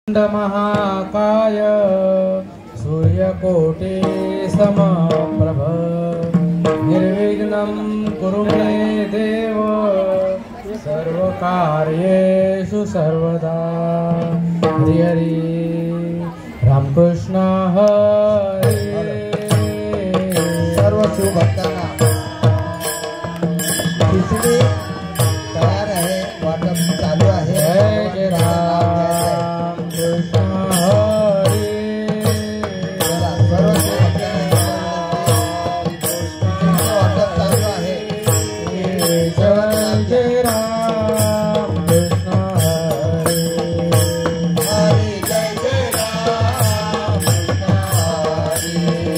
महाकाय सूर्यकोटि समप्रभ निर्विघ्नं कुरु मे देव सर्वकार्येषु सर्वदा। हरि हरि रामकृष्ण हरे। सर्व शिवभक्तांना खिचडी तयार आहे, वाटप चालू आहे। जय राम कृष्ण हरे। सर्व शिवभक्तांना वाटप चालू आहे। जय राम कृष्ण हरे। हरि जय जय राम कृष्ण हरि।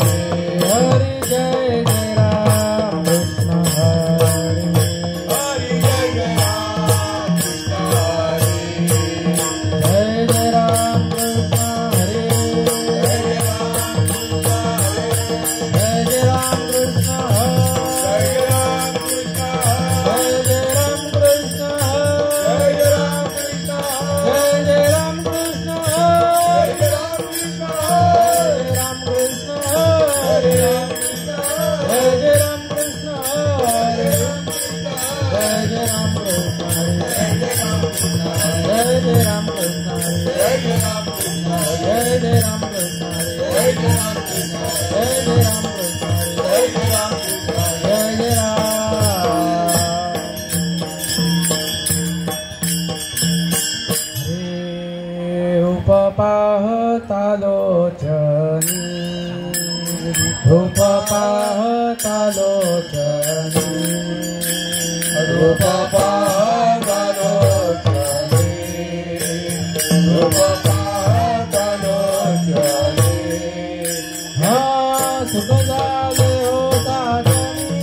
हरि जय जय राम कृष्ण हरे। हरि जय जय राम कृष्ण हरि। जय जय राम कृष्ण हरे। जय जय राम कृष्ण हरे। जय राम कृष्ण हरे। जय जय राम कृष्ण हरे। जय राम कृष्ण हरे। जय जय राम कृष्ण हरे। जय जय राम कृष्ण हरे। जय जय राम कृष्ण हरे। जय जय राम कृष्ण हरे। जय जय राम कृष्ण हरे। जय जय राम कृष्ण हरे। जय जय राम कृष्ण हरे। जय जय राम कृष्ण हरे। जय जय राम। हरे उपपाहतालोचनी उपपाहतालोचनी सुख झाले हो साजनी,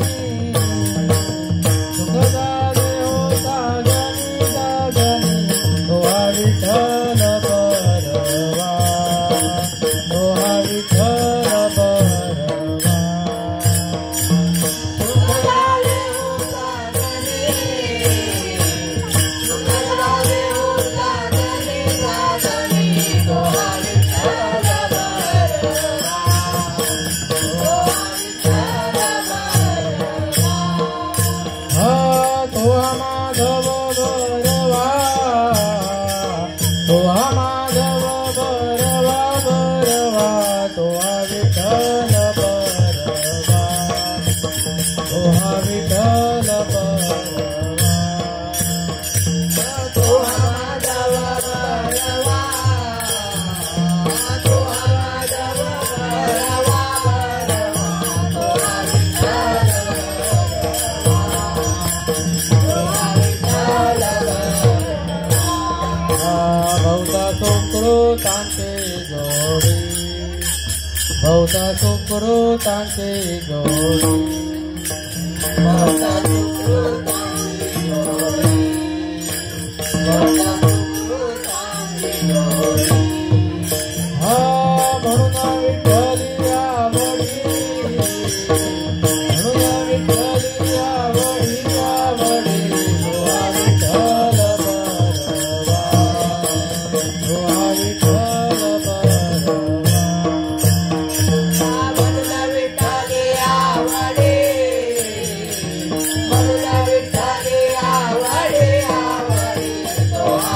सुख झाले हो साजनी साजनी, तोहा विठ्ठल बरवा, तोहा विठ्ठल बरवा। सुख झाले हो साजनी, सुख झाले हो साजनी साजनी, तोहा विठ्ठल बरवा, तोहा विठ्ठल बरवा। तोहा माधव बरवा, तोहा माधव बरवा बरवा, तोहा विठ्ठल बरवा, तोहा विठ्ठल बरवा। तोहा माधव बरवा, तोहा माधव बरवा बरवा, तोहा विठ्ठल बरवा, तोहा विठ्ठल बरवा। भवता सुकृतांचे जोडी, भवता सुकृतांचे जोडी, भवता सुकृतांची जोडी, भवता सुकृतांची जोडी। म्हणून विठ्ठली आवडी, म्हणून विठ्ठली आवडी आवडी, तोहा विठ्ठल बरवा, तोहा विठ्ठल बरवा। म्हणून विठ्ठली आवडी, म्हणून विठ्ठली आवडी आवडी, तोहा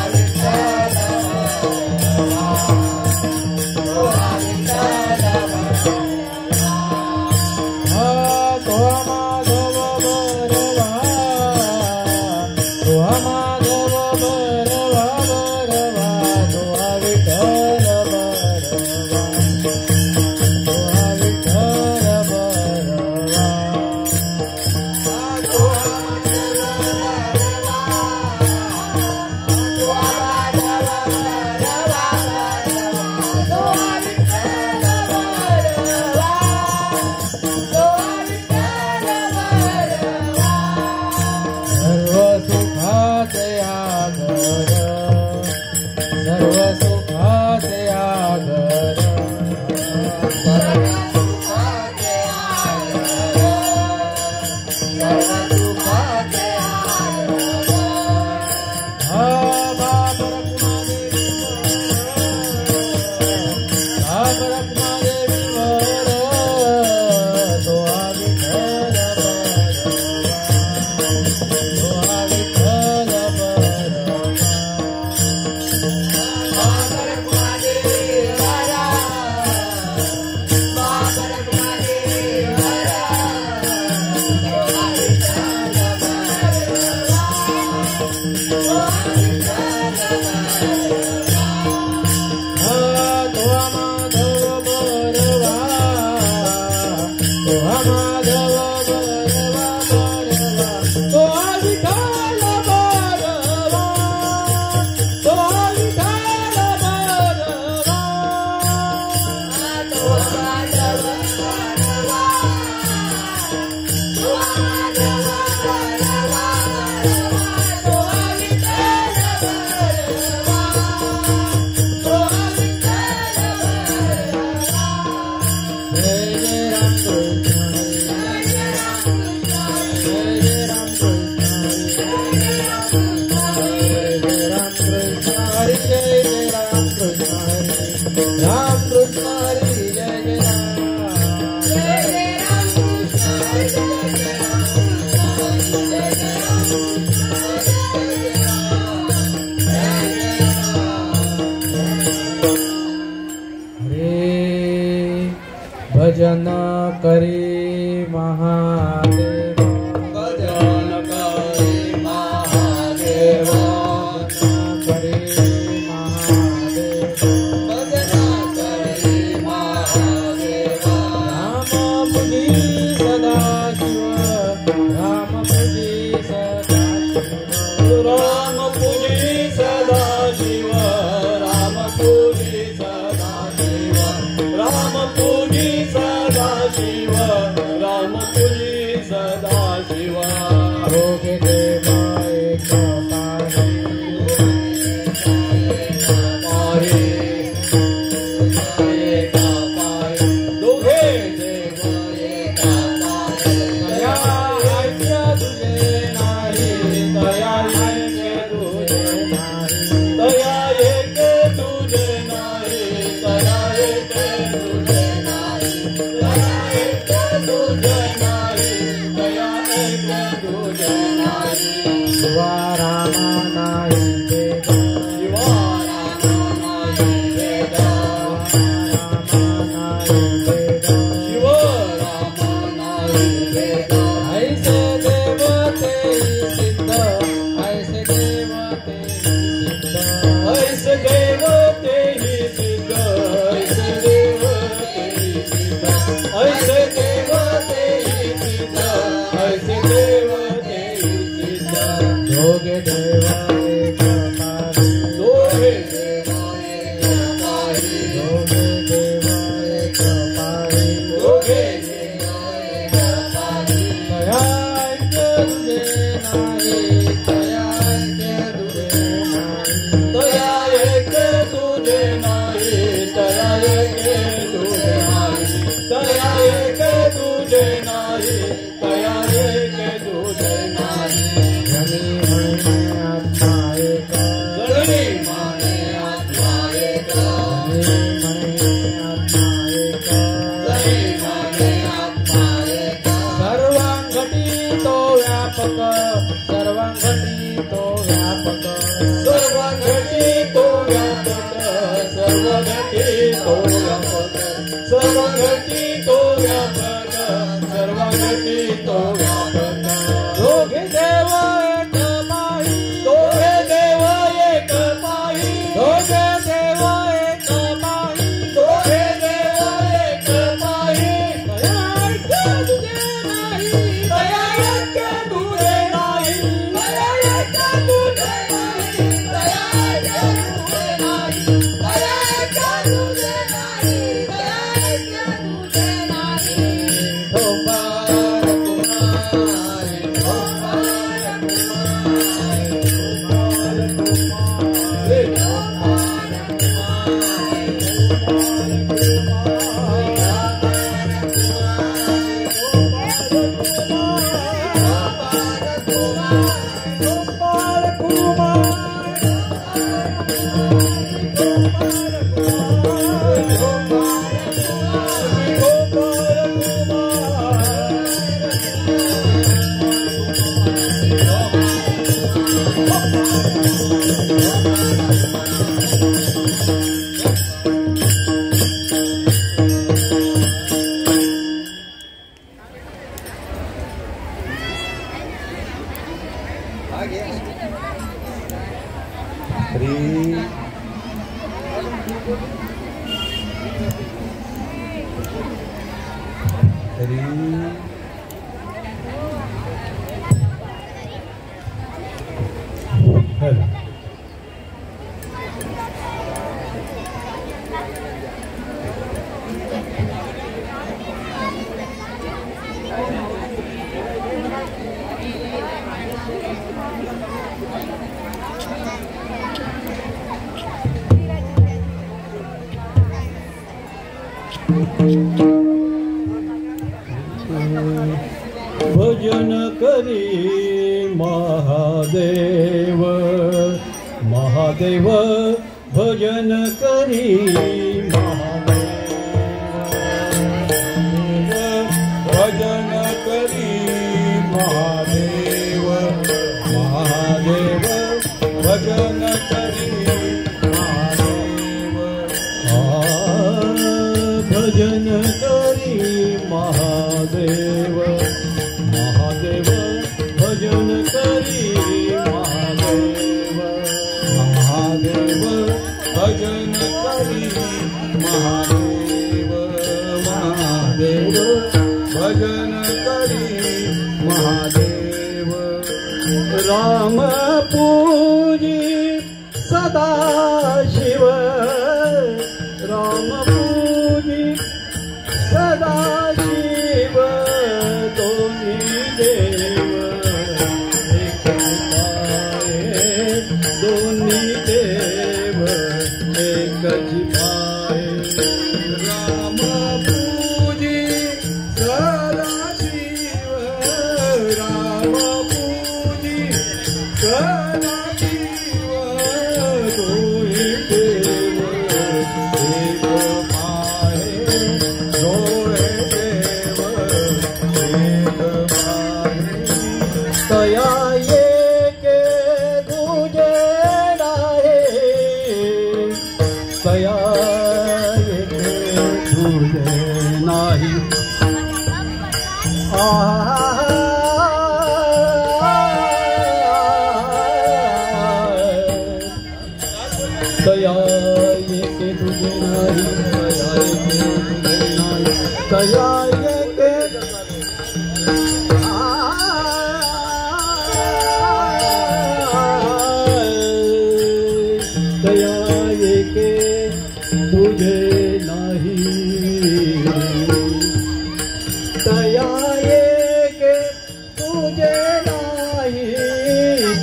ऐसे देव तेहि सिद्ध ऐसे देव तेहि सिद्ध ऐसे देव तेहि सिद्ध ऐसे देव तेहि सिद्ध दोघे देवा एक पाही दोघे देवा एक पाही दोघे देवा एक पाही दोघे देवा एक पाही तया ऐक्य तुझे नाही तया ऐक्य तुझे नाही तया ऐक्य तुझे नाही तया ऐक्य तुझे नाही तया ऐक्य तुझे नाही तया ऐक्य तुझे नाही जनी म्हणे आत्मा एक जनी म्हणे आत्मा एक जनी म्हणे आत्मा एक जनी म्हणे आत्मा एक सर्वांगठी तो व्यापक सर्वांगठी तो व्यापक सर्वांगठी तो व्यापक सर्वगठी तो व्यापक सर्वगठी तो व्यापक सर्वगठी तो व्यापक दोघे देव एक पाही दोघे देव एक पाही दोघे देव एक पाही दोघे देव एक पाही तया ऐक्य तुझे नाही तया ऐक्य तुझे नाही तया ऐक्य तुझे नाही तया ऐक्य तुझे नाही तया ऐक्य तुझे नाही तया ऐक्य तुझे नाही गोपाल कुमार गोपाल भजन करी महादेव महादेव भजन करी महादेव भजन करी महादेव महादेव भजन करी महादेव भजन करी महादेव महादेव भजन करी महादेव महादेव भजन करी महादेव महादेव भजन करी महादेव राम पूजी सदा शिव राम पूजी सदा शिव दोन्ही देव एक पाये दोन्ही देव एक पाये राम पूजी सदा शिव राम पूजी सदा शिव दोन्ही देव एक पाये डोळे देव एक पाये तया एक तुझे नाही तया एक तुझे नाही तया एके तुझे नाही तया एके तुझे नाही तया एके तया एके तुझे नाही तया एके तुझे नाही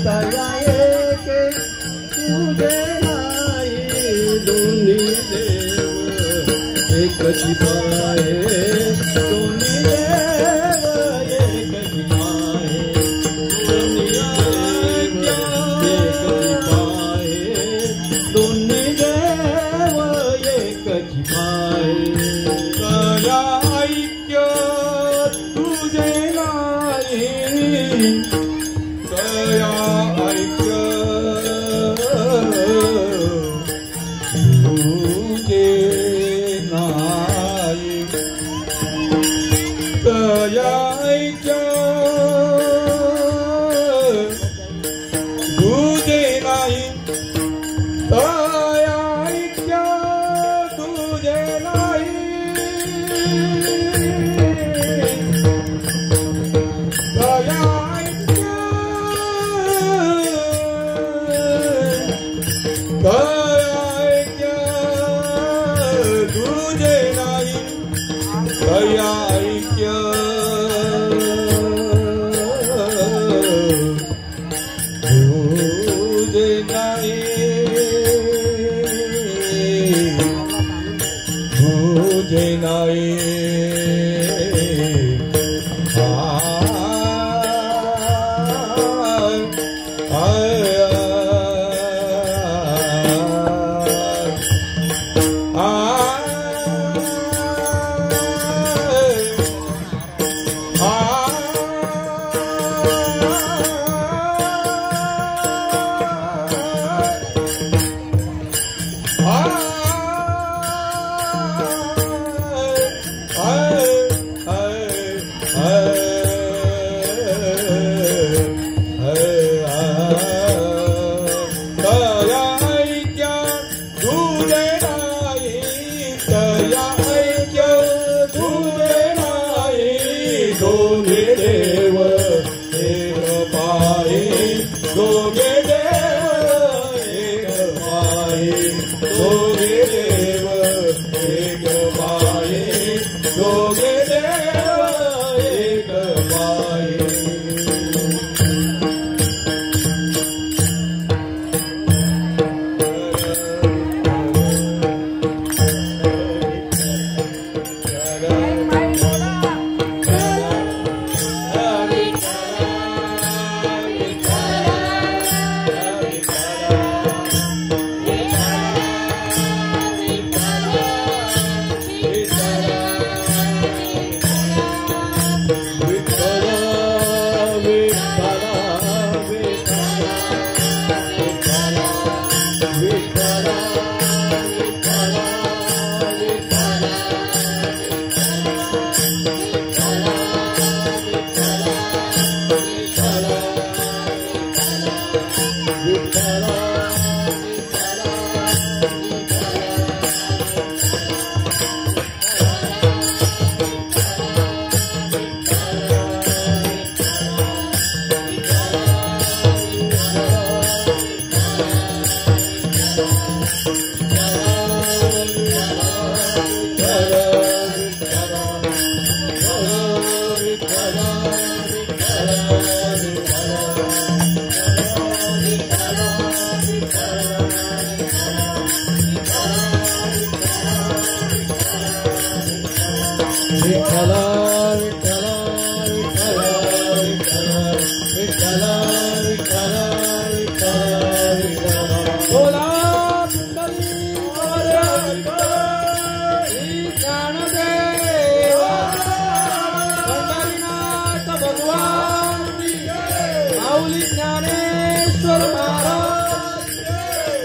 तया एके तुझे दोन्ही देव एकची पाहे दोन्ही देव एकची पाहे दोन्ही देव एकची पाहे दोन्ही देव एकची पाहे तया ऐक्य तुझे नाही तया ऐक्य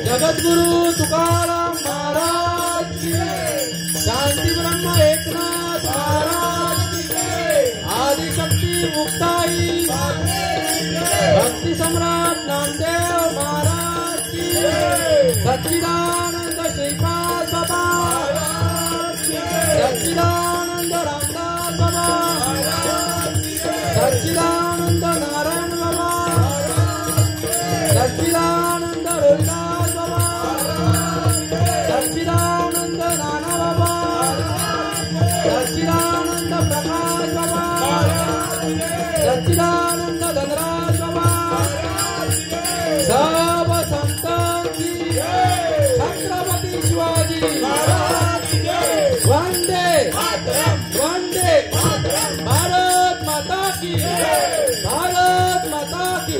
जगद्गुरु तुकाराम महाराज की शांति ब्रह्म एकनाथ महाराज की आदिशक्ति मुक्ताई भक्ति सम्राट नामदेव महाराज की सच्चिदानंद सच्चिदानंद धनराज बाबा सब संतांची छत्रपती शिवाजी वंदे वंदे भारत माता की भारत माता की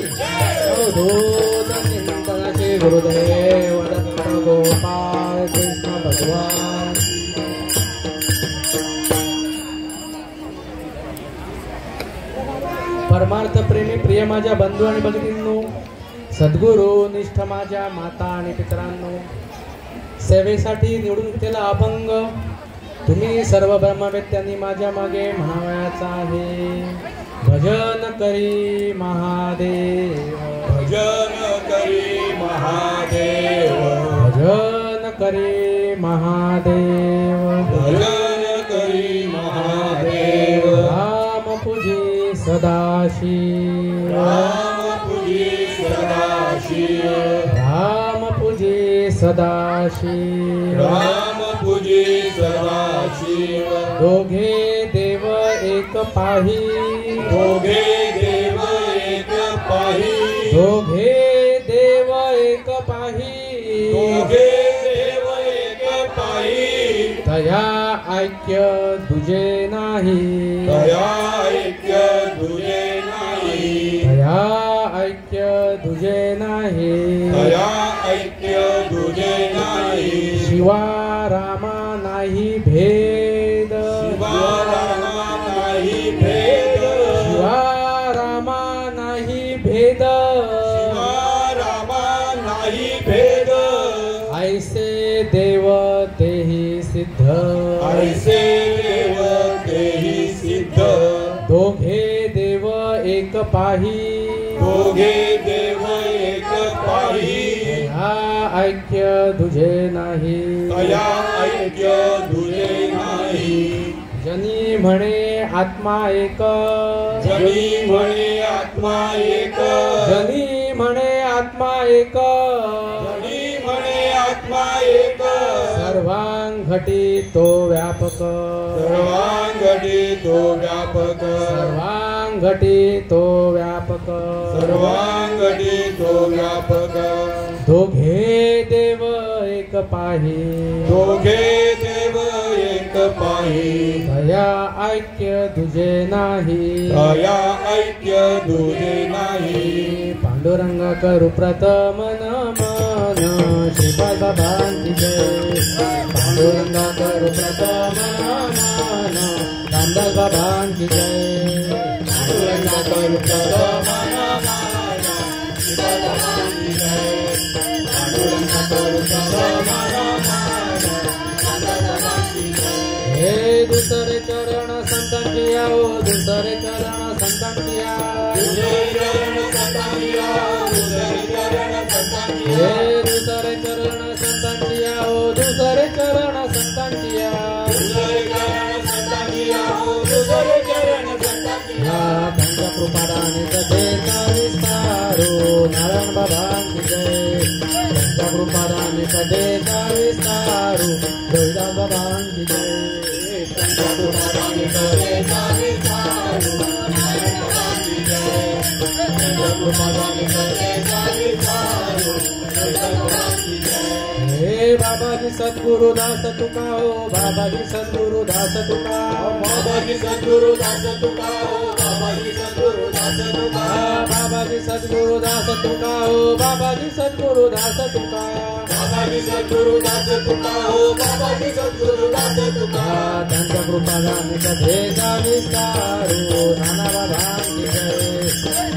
श्री गुरुदेव दत्त गोपाल कृष्ण भगवान परमार्थ प्रेमी प्रिय माझ्या बंधू आणि भगिनींनो, सद्गुरू निष्ठ माझ्या माता आणि पितरांनो, सेवेसाठी निवडून घेतलेला अभंग तुम्ही सर्व ब्रह्मवेत्यांनी माझ्या मागे म्हणावयाचा आहे. भजन करी महादेव, भजन करी महादेव, भजन करी महादेव, भजन करी महादेव. राम पूजी सदाशिव, राम पूजी सदाशिव, राम पूजी सदाशिव, राम पूजी सदाशिव. दोघे देव एक पाही, दोघे देव एक पाही, दोघे देव एक पाही, दोघे देव एक पाही. तया ऐक्य दुजे नाही, दया ऐक्य तुझे नाही, तया ऐक्य दुजे नाही. दया ऐक्य तुझे नाही. शिवा रामा नाही भेद, शिवा रामा नाही भेद, शिवा रामा नाही भेद. शिवा रामा नाही भेद. ऐसे देव तेही सिद्ध, ऐसे देव तेही सिद्ध. दोघे देव एक पाही, दोघे देव एक पाही. हा ऐक्य तुझे नाही. दया ऐक्य तुझे नाही. जनी म्हणे आत्मा एक, जनी म्हणे आत्मा एक, जनी म्हणे आत्मा एक. जनी म्हणे आत्मा एक. सर्वांघटी तो व्यापक, सर्वांगडी तो व्यापक, सर्वांघटी तो व्यापक. सर्वांगडी तो व्यापक. दोघे देव एक पाही, दोघे देव एक पाही. दया ऐक्य तुझे नाही. दया ऐक्य तुझे नाही. पांडुरंग करू प्रथम नमन, श्रीपाद बाबांची जय. पांडुरंग करू प्रथम नमन, रामदास बाबांची जय. पांडुरंग करू प्रथम नमन, श्रीपाद बाबांची जय. पांडुरंग करू प्रथम नमन, रामदास बाबांची जय. हे दुसरे चरण संतांची आओ, दुसरे चरण संतांची आओ. तुझे चरण संतांचिया, तुझे चरण संतांचिया. हे दुसरे चरण संतांची आओ, दुसरे चरण संतांची आओ. तुझे चरण संतांचिया, तुझे चरण संतांचिया. त्यांच्या कृपादाने कथेचा विस्तारो, नारायण बाबांची जय. त्यांच्या कृपादाने कथेचा विस्तारो, रोहिदास बाबांची जय. त्यांच्या कृपादाने कथेचा विस्तारो, नारायण बाबांची जय. त्यांच्या कृपादाने कथेचा विस्तारो, रोहिदास बाबांची जय. हे बाबाजी सद्गुरु दास तुका हो, बाबाजी सद्गुरु दास तुका. बाबाजी सद्गुरु दास तुका हो, बाबाजी सद्गुरु दास तुका. बाबाजी सद्गुरु दास तुका हो, बाबाजी सद्गुरु दास तुका. बाबाजी सद्गुरु दास तुका हो, बाबाजी सद्गुरु दास तुका. त्यांच्या कृपादाने कथेचा विस्तारो, नाना बाबांची जय.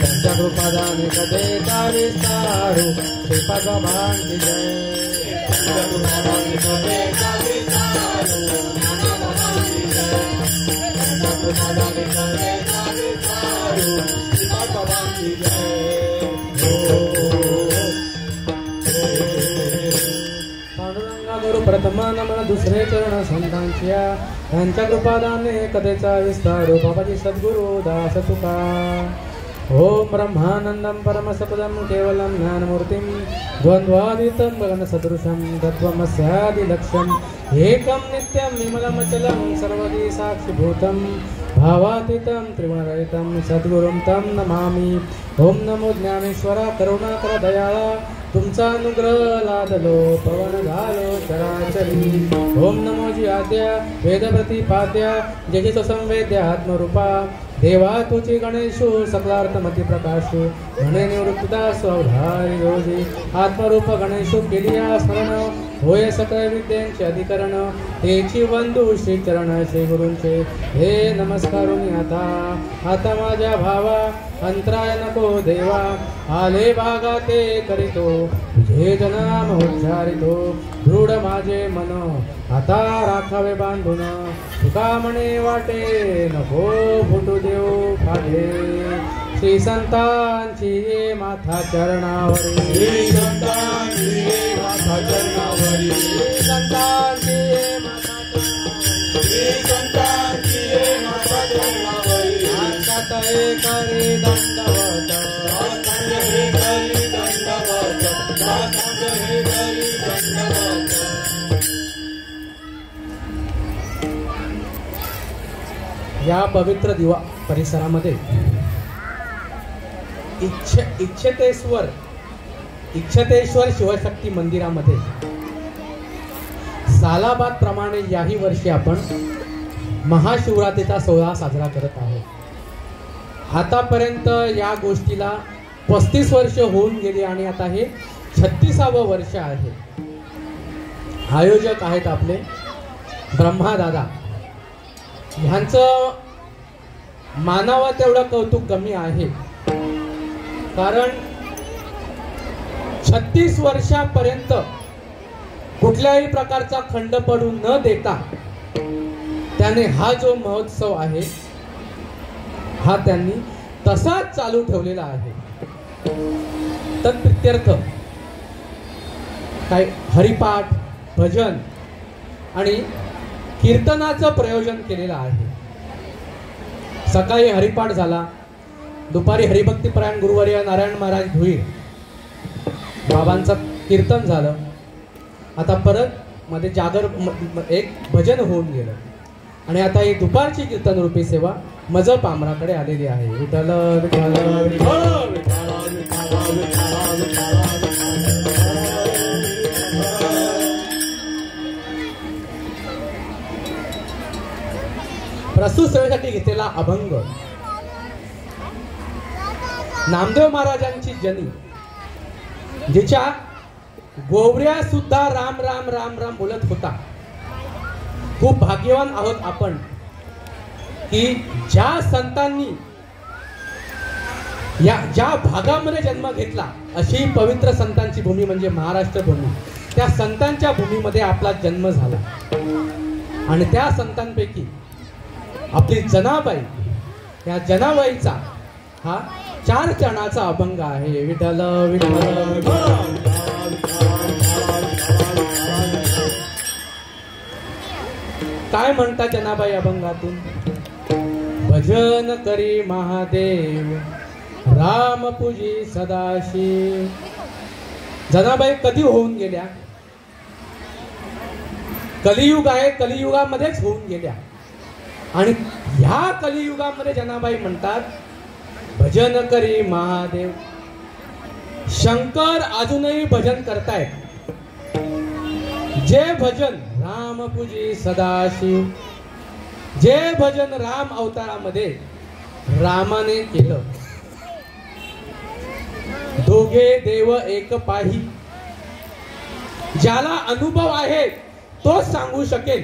त्यांच्या कृपादाने कथेचा विस्तारो, श्रीपाद बाबांची जय. त्यांच्या कृपादाने कथेचा विस्तारो, नाना बाबांची जय. त्यांच्या कृपादाने कथेचा विस्तारो, श्रीपाद बाबांची जय. पांडुरंगा गुरु प्रथम नमन, दुसरे चरण संतांच्या. त्यांच्या कृपादाने कथेचा विस्तारो, बाबाजी सद्गुरु दास तुका. ओम ब्रह्मानंदं परमसपदं केवलं ज्ञानमूर्तिं द्वन्द्वातीतं गगनसदृशं तत्त्वमस्यादिलक्ष्यम् एकं नित्यं विमलमचलं सर्वदी साक्षिभूतं भावातीतं त्रिगुणरहितं सद्गुरुं तं नमामि. ओम नमो ज्ञानेश्वरा करुणाकर दयाळा तुमचा अनुग्रह लादलो पवन झालो चराचरी. ओम नमो जी आद्या वेद प्रतिपाद्या जय संवेद्य आत्मरूपा देवा तुझी गणेशो सकलार्थमती प्रकाशो म्हणे निवृत्तिदास अवधारी रोजी. आत्मरूप गणेशो केलिया स्मरण होय सकळ विद्यांचे अधिकरण तेची वंदू श्री चरण श्री गुरूंचे हे नमस्कारुनी. आता माझ्या भावा अंतराय नको देवा आले भागा ते करीतो तुझे जनाम उच्चारितो दृढ माझे मन आता राखावे बांधून तुका म्हणे वाटे नको फुटू देऊ फाटे. श्री संतांची ये माथा चरणावरी श्री संतांची ये माथा चरणावरी श्री संतांची ये माथा श्री संतांची ये माथा चरणावरी आकात हे करी दंडवत दातांत हे करी दंडवत दातांत हे करी दंडवत. या पवित्र दिवा परिसरामध्ये इच्छतेश्वर शिवशक्ती मंदिरामध्ये सालाबाद प्रमाणे याही वर्षी आपण महाशिवरात्रीचा सोहळा साजरा करत आहोत. आतापर्यंत या गोष्टीला 35 वर्ष होऊन गेली आणि आता हे 36वं वर्ष आहे. आयोजक आहेत आपले ब्रह्मादादा. ह्यांचं मानावं तेवढं कौतुक कमी आहे, कारण 36 वर्षापर्यंत कुठल्याही प्रकारचा खंड पडू न देता त्याने हा जो महोत्सव आहे हा त्यांनी तसाच चालू ठेवलेला आहे. तत्प्रित्यर्थ काय हरिपाठ भजन आणि कीर्तनाचं प्रयोजन केलेलं आहे. सकाळी हरिपाठ झाला, दुपारी हरिभक्तीपरायण गुरुवर्य नारायण महाराज धुईर बाबांचं कीर्तन झालं. आता परत मध्ये जागर एक भजन होऊन गेलं आणि आता ही दुपारची कीर्तन रूपी सेवा मज पामराकडे आलेली आहे. विठ्ठल विठ्ठल विठ्ठल प्रस्तुत सेवेसाठी घेतलेला अभंग नामदेव महाराजांची जनी, जिच्या गोवऱ्या सुद्धा राम राम राम राम बोलत होता. खूप भाग्यवान आहोत आपण की ज्या संतांनी ज्या भागामध्ये जन्म घेतला अशी पवित्र संतांची भूमी म्हणजे महाराष्ट्र भूमी. त्या संतांच्या भूमीमध्ये आपला जन्म झाला आणि त्या संतांपैकी आपली जनाबाई, या जनाबाईचा हा 4 चरणाचा अभंग आहे. विठ्ठल विठ्ठल काय म्हणतात जनाबाई अभंगातून? भजन करी महादेव राम पूजी सदाशिव. जनाबाई कधी होऊन गेल्या? कलियुग आहे, कलियुगामध्येच होऊन गेल्या आणि ह्या कलियुगामध्ये जनाबाई म्हणतात भजन करी महादेव. शंकर अजूनही भजन करतायत. जे भजन रामपूजी सदाशिव, जे भजन राम अवतारामध्ये रामाने केलं. दोघे देव एक पाही. ज्याला अनुभव आहे तो सांगू शकेल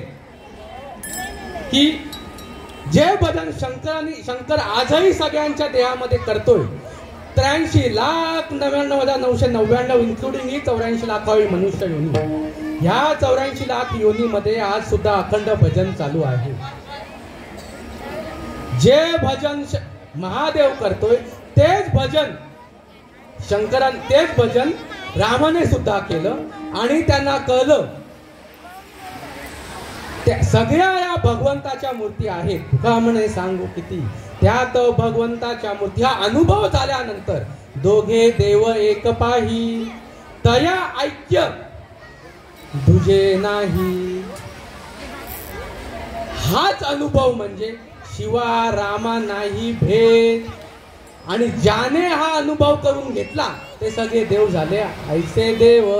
की जे भजन शंकर आजही सगळ्यांच्या देहामध्ये करतोय, 83,99,999 इन्क्लुडिंग ही 84 लाखावी मनुष्य योनी, ह्या 84 लाख योनीमध्ये आज सुद्धा अखंड भजन चालू आहे. जे भजन महादेव करतोय तेच भजन तेच भजन रामाने सुद्धा केलं आणि त्यांना कळलं त्या सगळ्या या भगवंताच्या मूर्ती आहेत. तुका म्हणे सांगू किती, त्यात भगवंताच्या मूर्ती. हा अनुभव झाल्यानंतर दोघे देव एक पाही, तया ऐक्य दुजे नाही. हाच अनुभव म्हणजे शिवा रामा नाही भेद. आणि ज्याने हा अनुभव करून घेतला ते सगळे देव झाले. ऐसे देव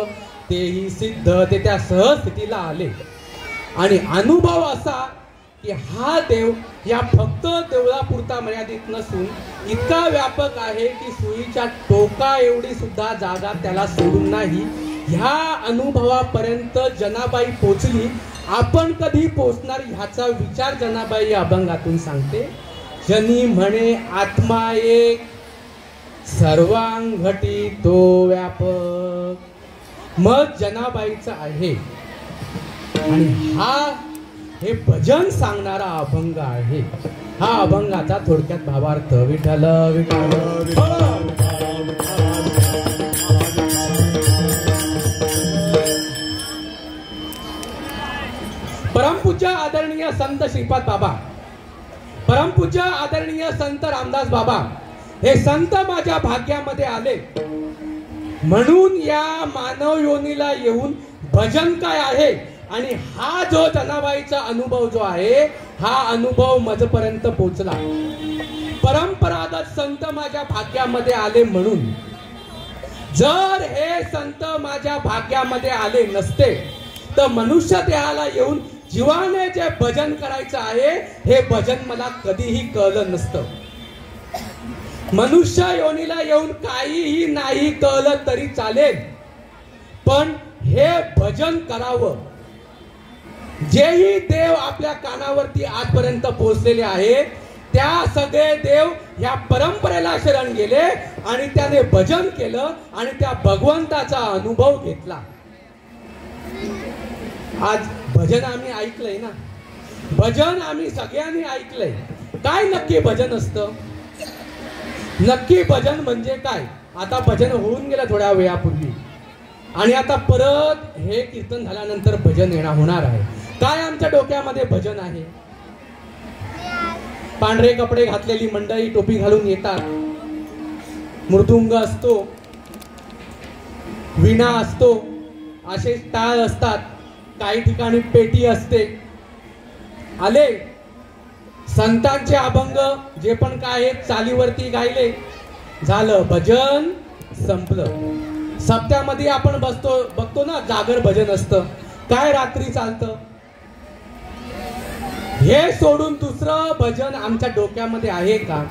तेही सिद्ध, ते त्या सहस्थितीला आले. आणि अनुभव असा की हा देव या फक्त देवळापुरता मर्यादित नसून इतका व्यापक आहे की सुईच्या टोका एवढी सुद्धा जागा त्याला सोडून नाही. ह्या अनुभवापर्यंत जनाबाई पोचली. आपण कधी पोचणार ह्याचा विचार जनाबाई या अभंगातून सांगते. जनी म्हणे आत्मा एक, सर्वांगठी तो व्यापक. मग जनाबाईचं आहे. आणि हे भजन सांगणारा अभंग आहे. हा अभंगाचा थोडक्यात भावार्थ. विठ्ठल विठ्ठल विठ्ठल. परमपूज्य आदरणीय संत श्रीपाद बाबा, परमपूज्य आदरणीय संत रामदास बाबा हे संत माझ्या भाग्यामध्ये आले. म्हणून या मानव योनीला येऊन भजन काय आहे आणि हा जो जनाबाईचा अनुभव जो आहे हा अनुभव मजपर्यंत पोहोचला. परंपरागत संत माझ्या भाग्यामध्ये आले म्हणून. जर हे संत माझ्या भाग्यामध्ये आले नसते तर मनुष्य देहाला येऊन जीवाने जे भजन करायचं आहे हे भजन मला कधीही कळलं नसतं. मनुष्य योनीला येऊन काहीही नाही कळलं तरी चालेल, पण हे भजन करावं. जेही देव आपल्या कानावरती आजपर्यंत पोहोचलेले आहे त्या सगळे देव या परंपरेला शरण गेले आणि त्याने भजन केलं आणि त्या भगवंताचा अनुभव घेतला. आज भजन आम्ही ऐकलंय ना, भजन आम्ही सगळ्यांनी ऐकलंय. काय नक्की भजन असतं? नक्की भजन म्हणजे काय? आता भजन होऊन गेलं थोड्या वेळापूर्वी आणि आता परत हे कीर्तन झाल्यानंतर भजन होणार आहे. काय आमच्या डोक्यामध्ये भजन आहे? पांढरे कपडे घातलेली मंडळी टोपी घालून येतात, मृदुंग असतो, वीणा असतो, असे टाळ असतात, काही ठिकाणी पेटी असते. आले संतांचे अभंग जे पण काय चालीवरती गायले, झालं भजन संपलं. सप्त्यामध्ये आपण बघतो ना जागर भजन असतं. काय रात्री चालतं? हे सोडून दुसरं भजन आमच्या डोक्यामध्ये आहे का?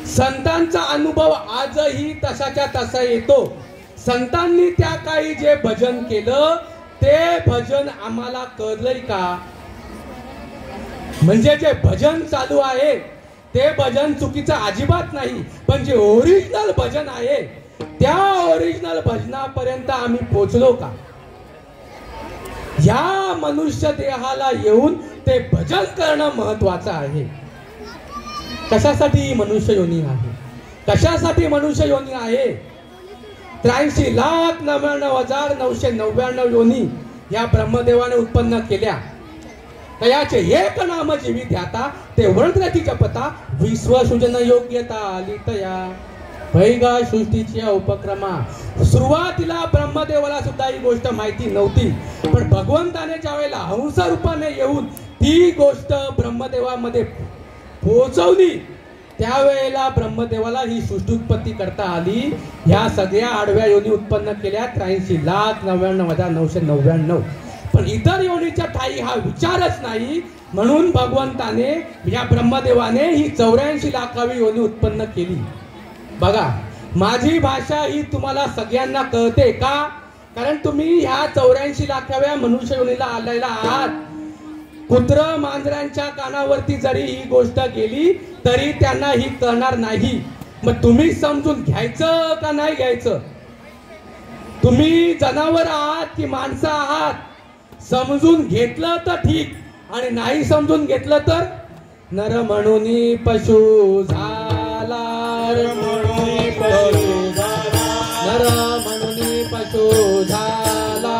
संतांचा अनुभव आजही तसाच्या तसा येतो. संतांनी त्या काळी जे भजन केलं ते भजन आम्हाला कळलंय का? म्हणजे जे भजन चालू आहे ते भजन चुकीचं अजिबात नाही, पण जे ओरिजिनल भजन आहे त्या ओरिजिनल भजनापर्यंत आम्ही पोहोचलो का? या मनुष्य देहाला येऊन ते भजन करणं महत्वाचं आहे. कशासाठी मनुष्य योनी आहे? कशासाठी मनुष्य योनी आहे? 83,99,999 योनी या ब्रह्मदेवाने उत्पन्न केल्या. तयाचे एक नाम जीवी ध्याता ते वर्णती जपता विश्वसृजन योग्यता आली तया. भैगा सृष्टीच्या उपक्रमा. सुरुवातीला ब्रह्मदेवाला सुद्धा ही गोष्ट माहिती नव्हती, पण भगवंताने ज्या वेळेला हंस रूपाने येऊन ती गोष्ट ब्रह्मदेवामध्ये पोहोचवली त्यावेळेला ब्रह्मदेवाला ही सृष्टी उत्पत्ती करता आली. ह्या सगळ्या आडव्या योनी उत्पन्न केल्या 83,99,999. पण इतर योनीच्या ठाई हा विचारच नाही, म्हणून भगवंताने या ब्रह्मदेवाने ही 84 लाखावी योनी उत्पन्न केली. बघा, माझी भाषा ही तुम्हाला सगळ्यांना कळते का? कारण तुम्ही ह्या 84 लाखाव्या मनुष्य योनीला आलेला आहात. कुत्र मांजरांच्या कानावरती जरी ही गोष्ट गेली तरी त्यांना ही कळणार नाही. मग तुम्ही समजून घ्यायचं का नाही घ्यायचं? तुम्ही जनावर आहात की माणसं आहात? समजून घेतलं तर ठीक आणि नाही समजून घेतलं तर नर म्हणून पशु झाला, नर म्हणून पशु झाला.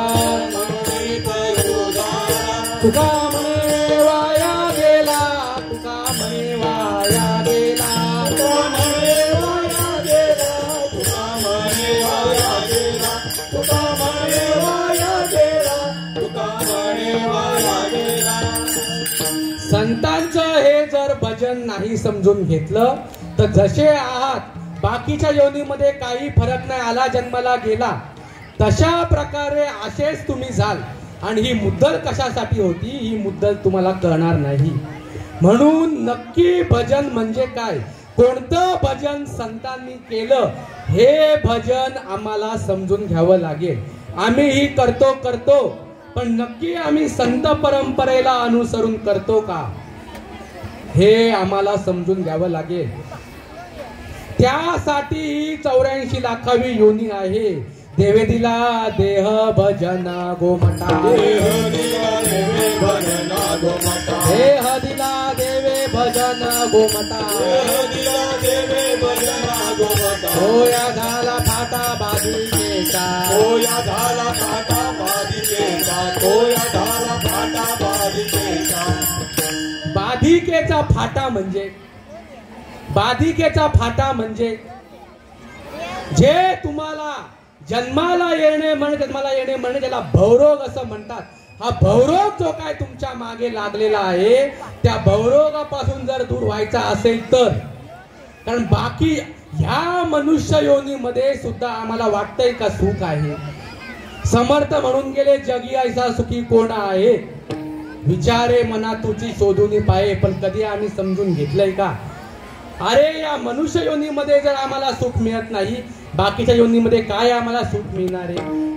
तुका म्हणे वाया गेला, तुका म्हणे वाया गेला, तुका म्हणे वाया गेला, तुका म्हणे वाया गेला, तुका म्हणे वाया गेला, तुका म्हणे वाया गेला. संतांचं नाही समजून घेतलं तर जसे आहात बाकीच्या योनीमध्ये काही फरक नाही, आला जन्माला गेला तशा प्रकारे असेच तुम्ही झाल. आणि ही मुद्दल कशासाठी होती ही मुद्दल तुम्हाला कळणार नाही. म्हणून नक्की भजन म्हणजे काय, कोणतं भजन संतांनी केलं हे भजन आम्हाला समजून घ्यावं लागेल. आम्ही ही करतो पण नक्की आम्ही संत परंपरेला अनुसरून करतो का हे आम्हाला समजून घ्यावं लागेल. त्यासाठी ही 84 लाखावी योनी आहे. देवे दिला देह भजन गोमटा, देह दिला देवे भजन गोमटा, देह दिला देवे भजन गोमटा, देह दिला देवे भजन गोमटा. होया झाला फाटा बाधिकेचा, होया झाला फाटा बाधिकेचा, होया झाला फाटा बाधिकेचा. बाधिकेचा फाटा म्हणजे जे तुम्हाला जन्माला येणे म्हणजे त्याला भवरोग असं म्हणतात. हा भवरोग जो काय तुमच्या मागे लागलेला आहे त्या भवरोगापासून जर दूर व्हायचा असेल तर, कारण बाकी ह्या मनुष्य योनीमध्ये सुद्धा आम्हाला वाटतंय का सुख आहे. समर्थ म्हणून गेले जगी ऐसा सुखी कोण आहे, विचारे मना तुझी शोधून पाहे. पण कधी आम्ही समजून घेतलंय का अरे या मनुष्य योनीमध्ये जर आम्हाला सुख मिळत नाही बाकीच्या योनीमध्ये काय आम्हाला सुख मिळणार आहे.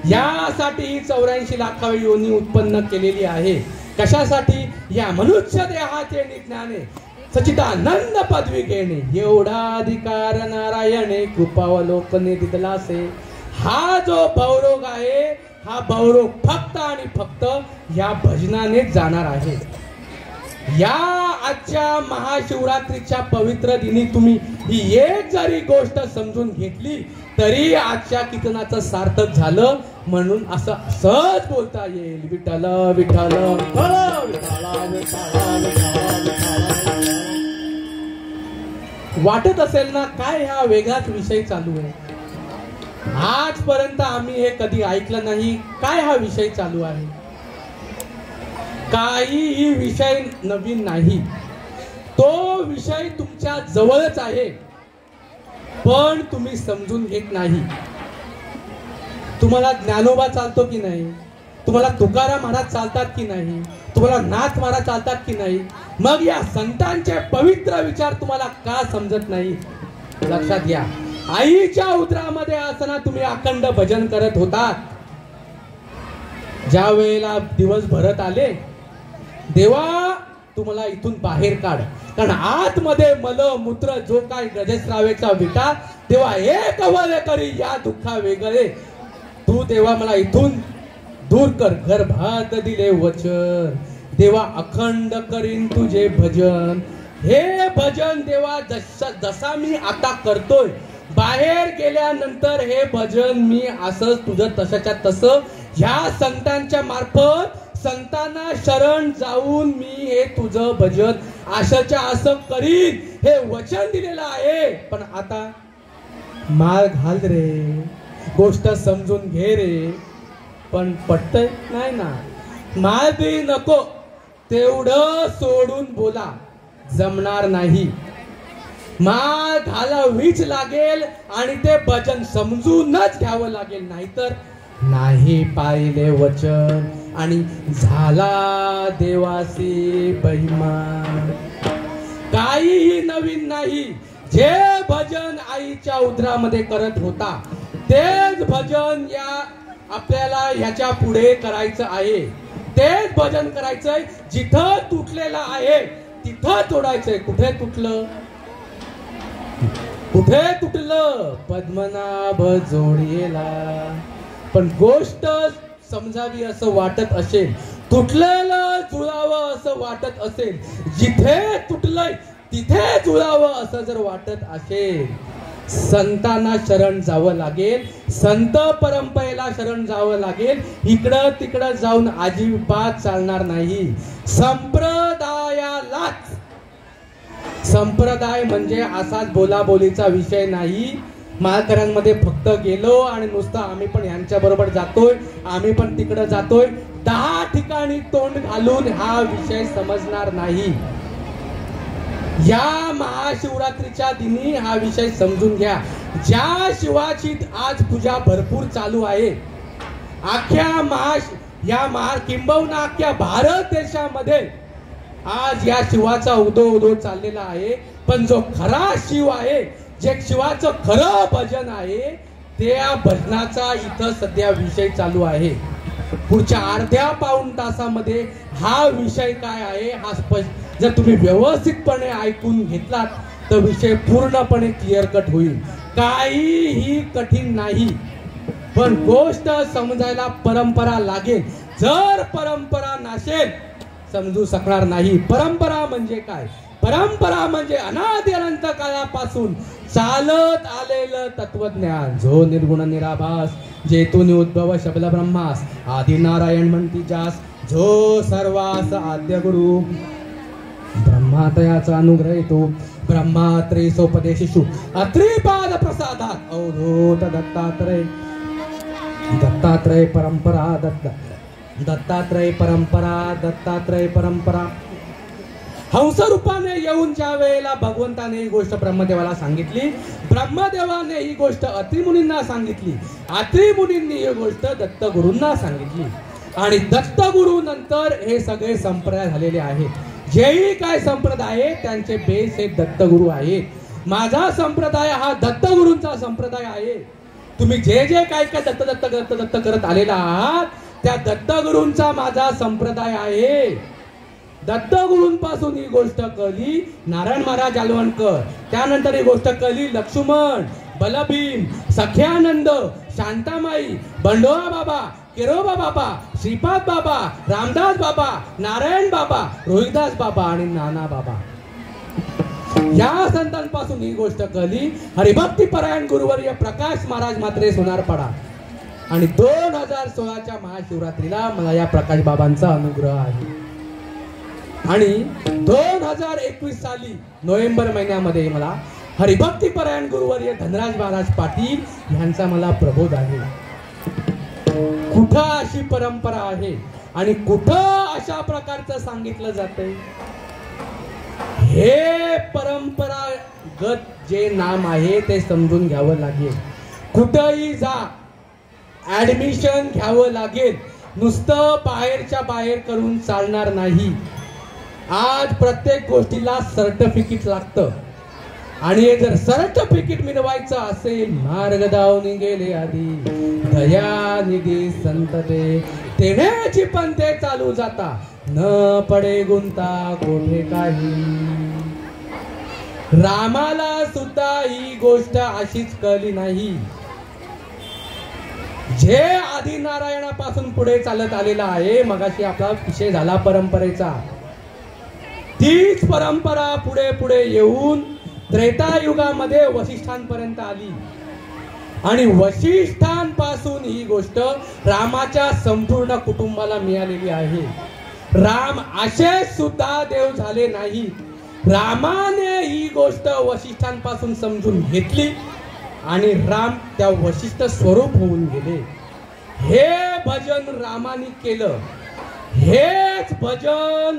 यासाठी ही 84 लाखावी योनी उत्पन्न केलेली आहे. कशासाठी, या मनुष्य देहाचे निज्ञाने सच्चिदानंद पदवी घेणे एवढा अधिकार नारायणे कृपावलोकने दिदलासे. हा जो भवरोग आहे हा भवरोग फक्त आणि फक्त या भजनानेच जाणार आहे. या आजच्या महाशिवरात्रीच्या पवित्र दिनी तुम्ही ही एक जरी गोष्ट समजून घेतली तरी आजच्या कीर्तनाचं सार्थक झालं. म्हणून असं सहज बोलता येईल विठ्ठल विठ्ठल वाटत असेल ना काय हा वेगळाच विषय चालू आहे. आजपर्यंत आम्ही हे कधी ऐकलं नाही. काय हा विषय चालू आहे, काहीही विषय नवीन नाही. तो विषय तुमच्या जवळच आहे पण तुम्ही समजून घेत नाही. तुम्हाला ज्ञानोबा चालतो की नाही, तुम्हाला तुकाराम महाराज चालतात की नाही, तुम्हाला नाथ महाराज चालतात की नाही, मग या संतांचे पवित्र विचार तुम्हाला का समजत नाही. लक्षात घ्या, आईच्या उदरामध्ये असताना तुम्ही अखंड भजन करत होतात. ज्या वेळेला दिवस भरत आले देवा तुम्हाला इथून बाहेर काढ, कारण आतमध्ये मल मूत्र जो काय रजस्रावेचा विटा तेव्हा एक अवले करी या दुःखा वेगळे. तू देवा मला इथून दूर कर. गर्भात दिले वचन देवा अखंड करीन तुझे भजन. हे भजन देवा जसा मी आता करतोय बाहेर गेल्यानंतर हे भजन मी असं तुझं तशाच्या तसं ह्या संतांच्या मार्फत संतांना शरण जाऊन मी हे तुझं भजन आशाच्या असं करीन हे वचन दिलेलं आहे. पण आता माळ घाल रे, गोष्ट समजून घे रे, पण पटतय नाही ना. माळ बी नको तेवढं सोडून बोला जमणार नाही. माळ घालावीच लागेल आणि ते भजन समजूनच घ्यावं लागेल, नाहीतर नाही पाहिले वचन आणि झाला देवासी बहिमान. काहीही नवीन नाही. जे भजन आईच्या उदरामध्ये करत होता तेच भजन या आपल्याला ह्याच्या पुढे करायचं आहे. तेच भजन करायचंय. जिथं तुटलेलं आहे तिथं तोडायचंय. कुठे तुटलं, कुठे तुटलं, पद्मनाभ जोडीला. पण गोष्ट समजावी असं वाटत असेल, तुटलेलं जुळावं असं वाटत असेल, जिथे तुटलंय तिथे जुळावं असं जर वाटत असेल, संतांना शरण जावं लागेल, संत परंपरेला शरण जावं लागेल. इकडं तिकडं जाऊन अजिबात चालणार नाही. संप्रदायालाच, संप्रदाय म्हणजे असाच बोलाबोलीचा विषय नाही. माळकऱ्यांमध्ये फक्त गेलो आणि नुसतं आम्ही पण यांच्या बरोबर जातोय, आम्ही पण तिकडं जातोय, 10 ठिकाणी तोंड घालून हा विषय समजणार नाही. या महाशिवरात्रीच्या दिनी हा विषय समजून घ्या. ज्या शिवाची आज पूजा भरपूर चालू आहे, किंबहुना अख्ख्या भारत देशामध्ये आज या शिवाचा उदो चाललेला आहे. पण जो खरा शिव आहे, जे शिवाचं खरं भजन आहे, त्या भजनाचा इथं सध्या विषय चालू आहे. पुढच्या अर्ध्या पाऊण तासामध्ये हा विषय काय आहे हा जर तुम्ही व्यवस्थितपणे ऐकून घेतलात तर विषय पूर्णपणे क्लिअर कट होईल. काहीही कठीण नाही, पण गोष्ट समजायला परंपरा लागेल. जर परंपरा नसेल समजू शकणार नाही. परंपरा म्हणजे काय? परंपरा म्हणजे अनादि अनंत काळापासून चालत आलेलं तत्वज्ञान, जो निर्गुण निराभास, जेतून उद्भव शब्द ब्रह्मास, आदि नारायण म्हणती जास, जो सर्वास आद्य गुरु, ब्रह्मातयाचा अनुग्रह येतो, ब्रह्मात्रे सोपदेशिषु अत्रिपाद प्रसादात अवधूत दत्तात्रय, दत्तात्रय परंपरा, दत्तात्रय परंपरा, दत्तात्रय परंपरा. हंस रूपाने येऊन ज्या वेळेला भगवंताने ही गोष्ट ब्रह्मदेवाला सांगितली, ब्रह्मदेवाने ही गोष्ट अत्रिमुनींना सांगितली, अत्रिमुनींनी ही गोष्ट दत्तगुरूंना सांगितली, आणि दत्तगुरू नंतर हे सगळे संप्रदाय झालेले आहेत. जेही काय संप्रदाय आहे त्यांचे बेस हे दत्तगुरू आहेत. माझा संप्रदाय हा दत्तगुरूंचा संप्रदाय आहे. तुम्ही जे जे काय काय दत्त दत्त दत्त दत्त करत आलेला आहात त्या दत्तगुरूंचा माझा संप्रदाय आहे. दत्तगुरूंपासून ही गोष्ट कळली नारायण महाराज जालवणकर, त्यानंतर ही गोष्ट कळली लक्ष्मण, बलभीम, सख्यानंद, शांतामाई, बंडोळा बाबा, किरोबा बाबा, श्रीपाद बाबा, रामदास बाबा, नारायण बाबा, रोहिदास बाबा आणि नाना बाबा. या संतांपासून ही गोष्ट कळली. हरिभक्ती परायण गुरुवर्य प्रकाश महाराज मात्रे सोनारपाडा, आणि 2016च्या महाशिवरात्रीला मला या प्रकाश बाबांचा अनुग्रह आहे. आणि 2021 साली नोव्हेंबर महिन्यामध्ये मला हरिभक्ती परायण गुरुवर्य धनराज महाराज पाटील यांचा मला प्रबोध आहे. कुठं अशी परंपरा आहे आणि कुठं अशा प्रकारचं सांगितलं जातंय, हे परंपरागत जे नाम आहे ते समजून घ्यावं लागेल. कुठंही जा ऍडमिशन घ्यावं लागेल. नुसतं बाहेरच्या बाहेर करून चालणार नाही. आज प्रत्येक गोष्टीला सर्टिफिकेट लागतं, आणि जर सर्टिफिकेट मिळवायचं असेल, मार्ग दावून गेले आधी दया निधी संतते, तेण्याची पंथे चालू जाता, न पडे गुंता कोठे काही. रामाला सुद्धा ही गोष्ट अशीच कळली नाही. जे आदि नारायणापासून पुढे चालत आलेला आहे, मगाशी आपला विषय झाला परंपरेचा, तीच परंपरा पुढे पुढे येऊन त्रेतायुगामध्ये वशिष्ठांपर्यंत आली, आणि वशिष्ठांपासून ही गोष्ट रामाच्या संपूर्ण कुटुंबाला मिळालेली आहे. राम असे सुद्धा देव झाले नाही. रामाने ही गोष्ट वशिष्ठांपासून समजून घेतली आणि राम त्या वशिष्ठ स्वरूप होऊन गेले. हे भजन रामाने केलं, हेच भजन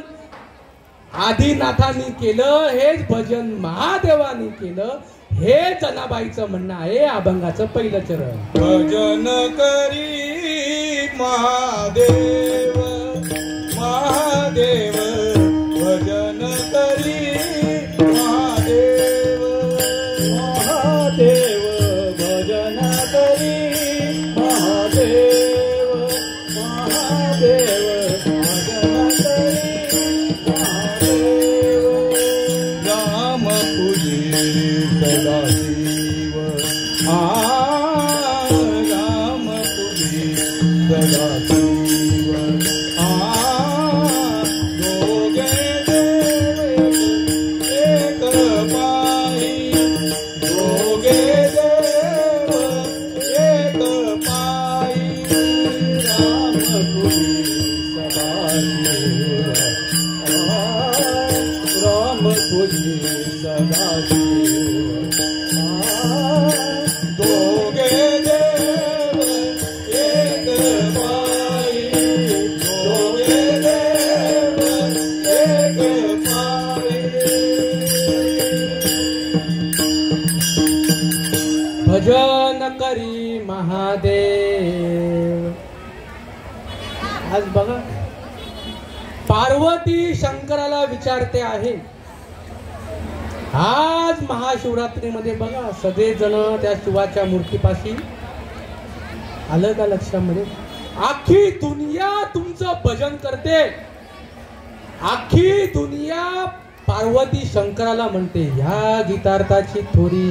आदिनाथांनी केलं, हेच भजन महादेवानी केलं. हे जनाबाईचं म्हणणं आहे. अभंगाचं पहिलं चरण. भजन करी महादेव महादेव, भजन करी महादेव महादेव, भजन करी महादेव महादेव, भजन करी महादेव. राम पूजी सदाशिव, राम पूजी सदाशिव. आज बघा पार्वती शंकराला विचारते आहे. आज महाशिवरात्रीमध्ये बघा सगळेजण त्या शिवाच्या मूर्तीपाशी आलं का लक्षामध्ये. अख्खी दुनिया तुमचं भजन करते. अख्खी दुनिया पार्वती शंकराला म्हणते. ह्या गीतार्थाची थोरी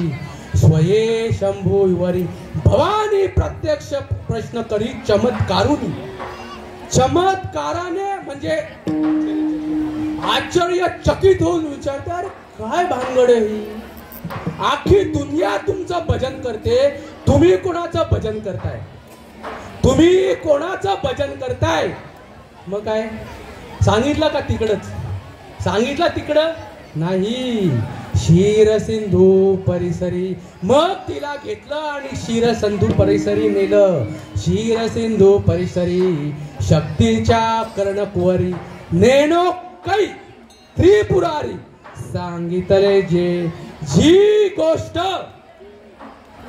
स्वये शंभू वरी भवानी प्रत्यक्ष प्रश्न करी चमत्कारुनी. चमत्काराने म्हणजे आश्चर्यचकित होऊन विचारते अरे काय भानगड ही. अख्खी दुनिया तुमचं भजन करते. तुम्ही कोणाचं भजन करताय. तुम्ही कोणाचं भजन करताय. मग काय सांगितलं का तिकडच. सांगितलं तिकडं नाही. क्षीर सिंधू परिसरी. मग तिला घेतलं आणि क्षीर सिंधू परिसरी नेलं. क्षीर सिंधू परिसरी शक्तीच्या कर्णकुवरी नेनो कै त्रिपुरारी. सांगितले जे जी गोष्ट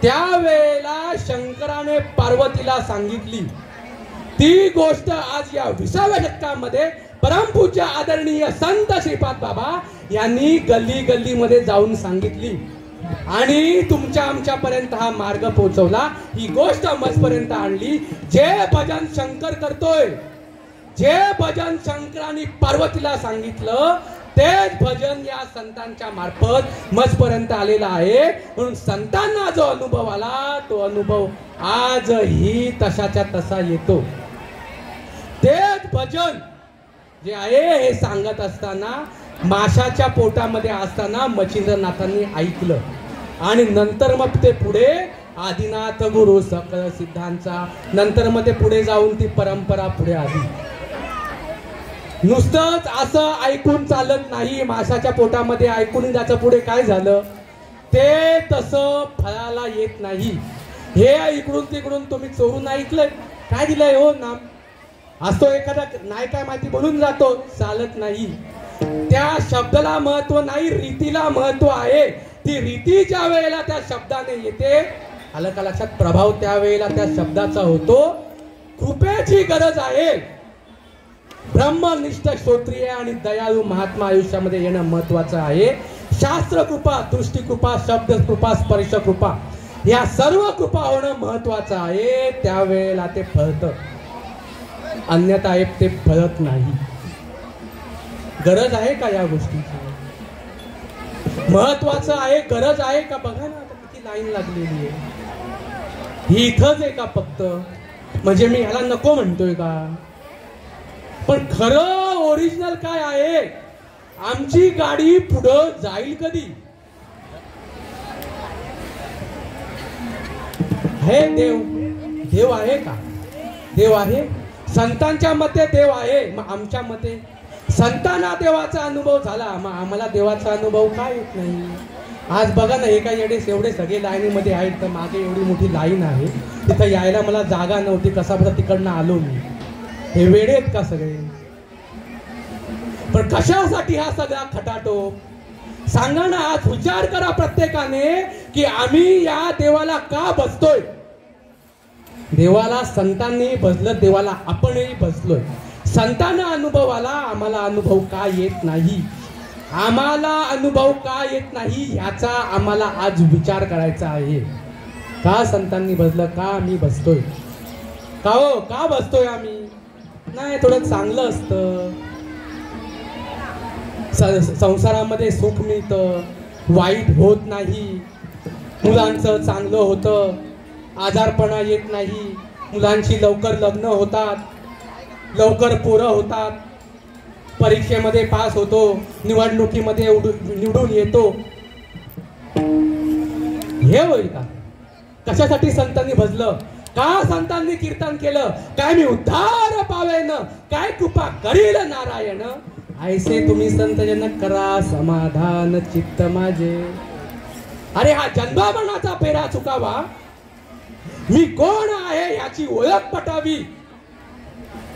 त्यावेळेला शंकराने पार्वतीला सांगितली ती गोष्ट आज या 20व्या शतकामध्ये परमपूज्य आदरणीय संत श्रीपाद बाबा यांनी गल्ली गल्लीमध्ये जाऊन सांगितली आणि तुमच्या आमच्यापर्यंत हा मार्ग पोहोचवला. ही गोष्ट मजपर्यंत आणली. जे भजन शंकर करतोय, जे भजन शंकराने पार्वतीला सांगितलं तेच भजन या संतांच्या मार्फत मजपर्यंत आलेला आहे. म्हणून संतांना जो अनुभव आला तो अनुभव आजही तशाच्या तसा येतो. तेच भजन जे आहे हे सांगत असताना माशाच्या पोटामध्ये असताना मच्छिंद्रनाथांनी ऐकलं आणि नंतर मग ते पुढे आदिनाथ गुरु सकळ सिद्धांचा नंतर मग ते पुढे जाऊन ती परंपरा पुढे आली. नुसतंच असं ऐकून चालत नाही. माशाच्या पोटामध्ये ऐकून त्याचं पुढे काय झालं ते तसं फळाला येत नाही. हे इकडून तिकडून तुम्ही चोरून ऐकलंय काय दिलंय हो नाम असतो एखादा नाही काय माहिती बोलून जातो चालत नाही. त्या शब्दाला महत्व नाही रीतीला महत्व आहे. ती रीती ज्या वेळेला त्या शब्दाने येते आलं का लक्षात. प्रभाव त्यावेळेला त्या शब्दाचा होतो. कृपेची गरज आहे. ब्रह्मनिष्ठ श्रोत्रिय आणि दयाळू महात्मा आयुष्यामध्ये येणं महत्वाचं आहे. शास्त्र कृपा दृष्टी कृपा शब्द कृपा स्पर्श कृपा या सर्व कृपा होणं महत्वाचं आहे. त्यावेळेला ते फळतं. अन्यथा ते फळत नाही. गरज आहे का या गोष्टीची. महत्वाचं आहे. गरज आहे का. बघा ना आता किती लाईन लागलेली आहे. ही इथंच आहे का फक्त म्हणजे मी ह्याला नको म्हणतोय का. पण खरं ओरिजिनल काय आहे. आमची गाडी पुढं जाईल कधी. हे देव देव आहे का. देव आहे. संतांच्या मते देव आहे. मग आमच्या मते संतांना देवाचा अनुभव झाला मग आम्हाला देवाचा अनुभव काय येत नाही. आज बघा ना एका येडेस एवढे सगळे लाईनीमध्ये आहेत तर मागे एवढी मोठी लाईन आहे. तिथं यायला मला जागा नव्हती. कसा बसा तिकडनं आलो मी. हे वेडे आहेत का सगळे. पण कशासाठी हा सगळा खटाटोप सांगा ना. आज विचार करा प्रत्येकाने की आम्ही या देवाला का बसतोय. देवाला संतांनी भजलं. देवाला आपणही भजलोय. संतांना अनुभव आला आम्हाला अनुभव का येत नाही. आम्हाला अनुभव का येत नाही ह्याचा आम्हाला आज विचार करायचा आहे. का संतांनी भजलं का आम्ही बसतोय. का हो का बसतोय आम्ही. नाही थोडं चांगलं असतं. संसारामध्ये सुख मिळतं. वाईट होत नाही. मुलांचं चांगलं होतं. आजारपणा येत नाही. मुलांची लवकर लग्न होतात. लवकर पोरं होतात. परीक्षेमध्ये पास होतो. निवडणुकीमध्ये निवडून येतो. हे होईल का. कशासाठी संतांनी भजलं. का संतांनी कीर्तन केलं. काय मी उद्धार पावेन काय कृपा करील नारायण. ऐसे तुम्ही संत जन करा समाधान चित्त माझे. अरे हा जन्ममरणाचा फेरा चुकावा. मी कोण आहे याची ओळख पटावी.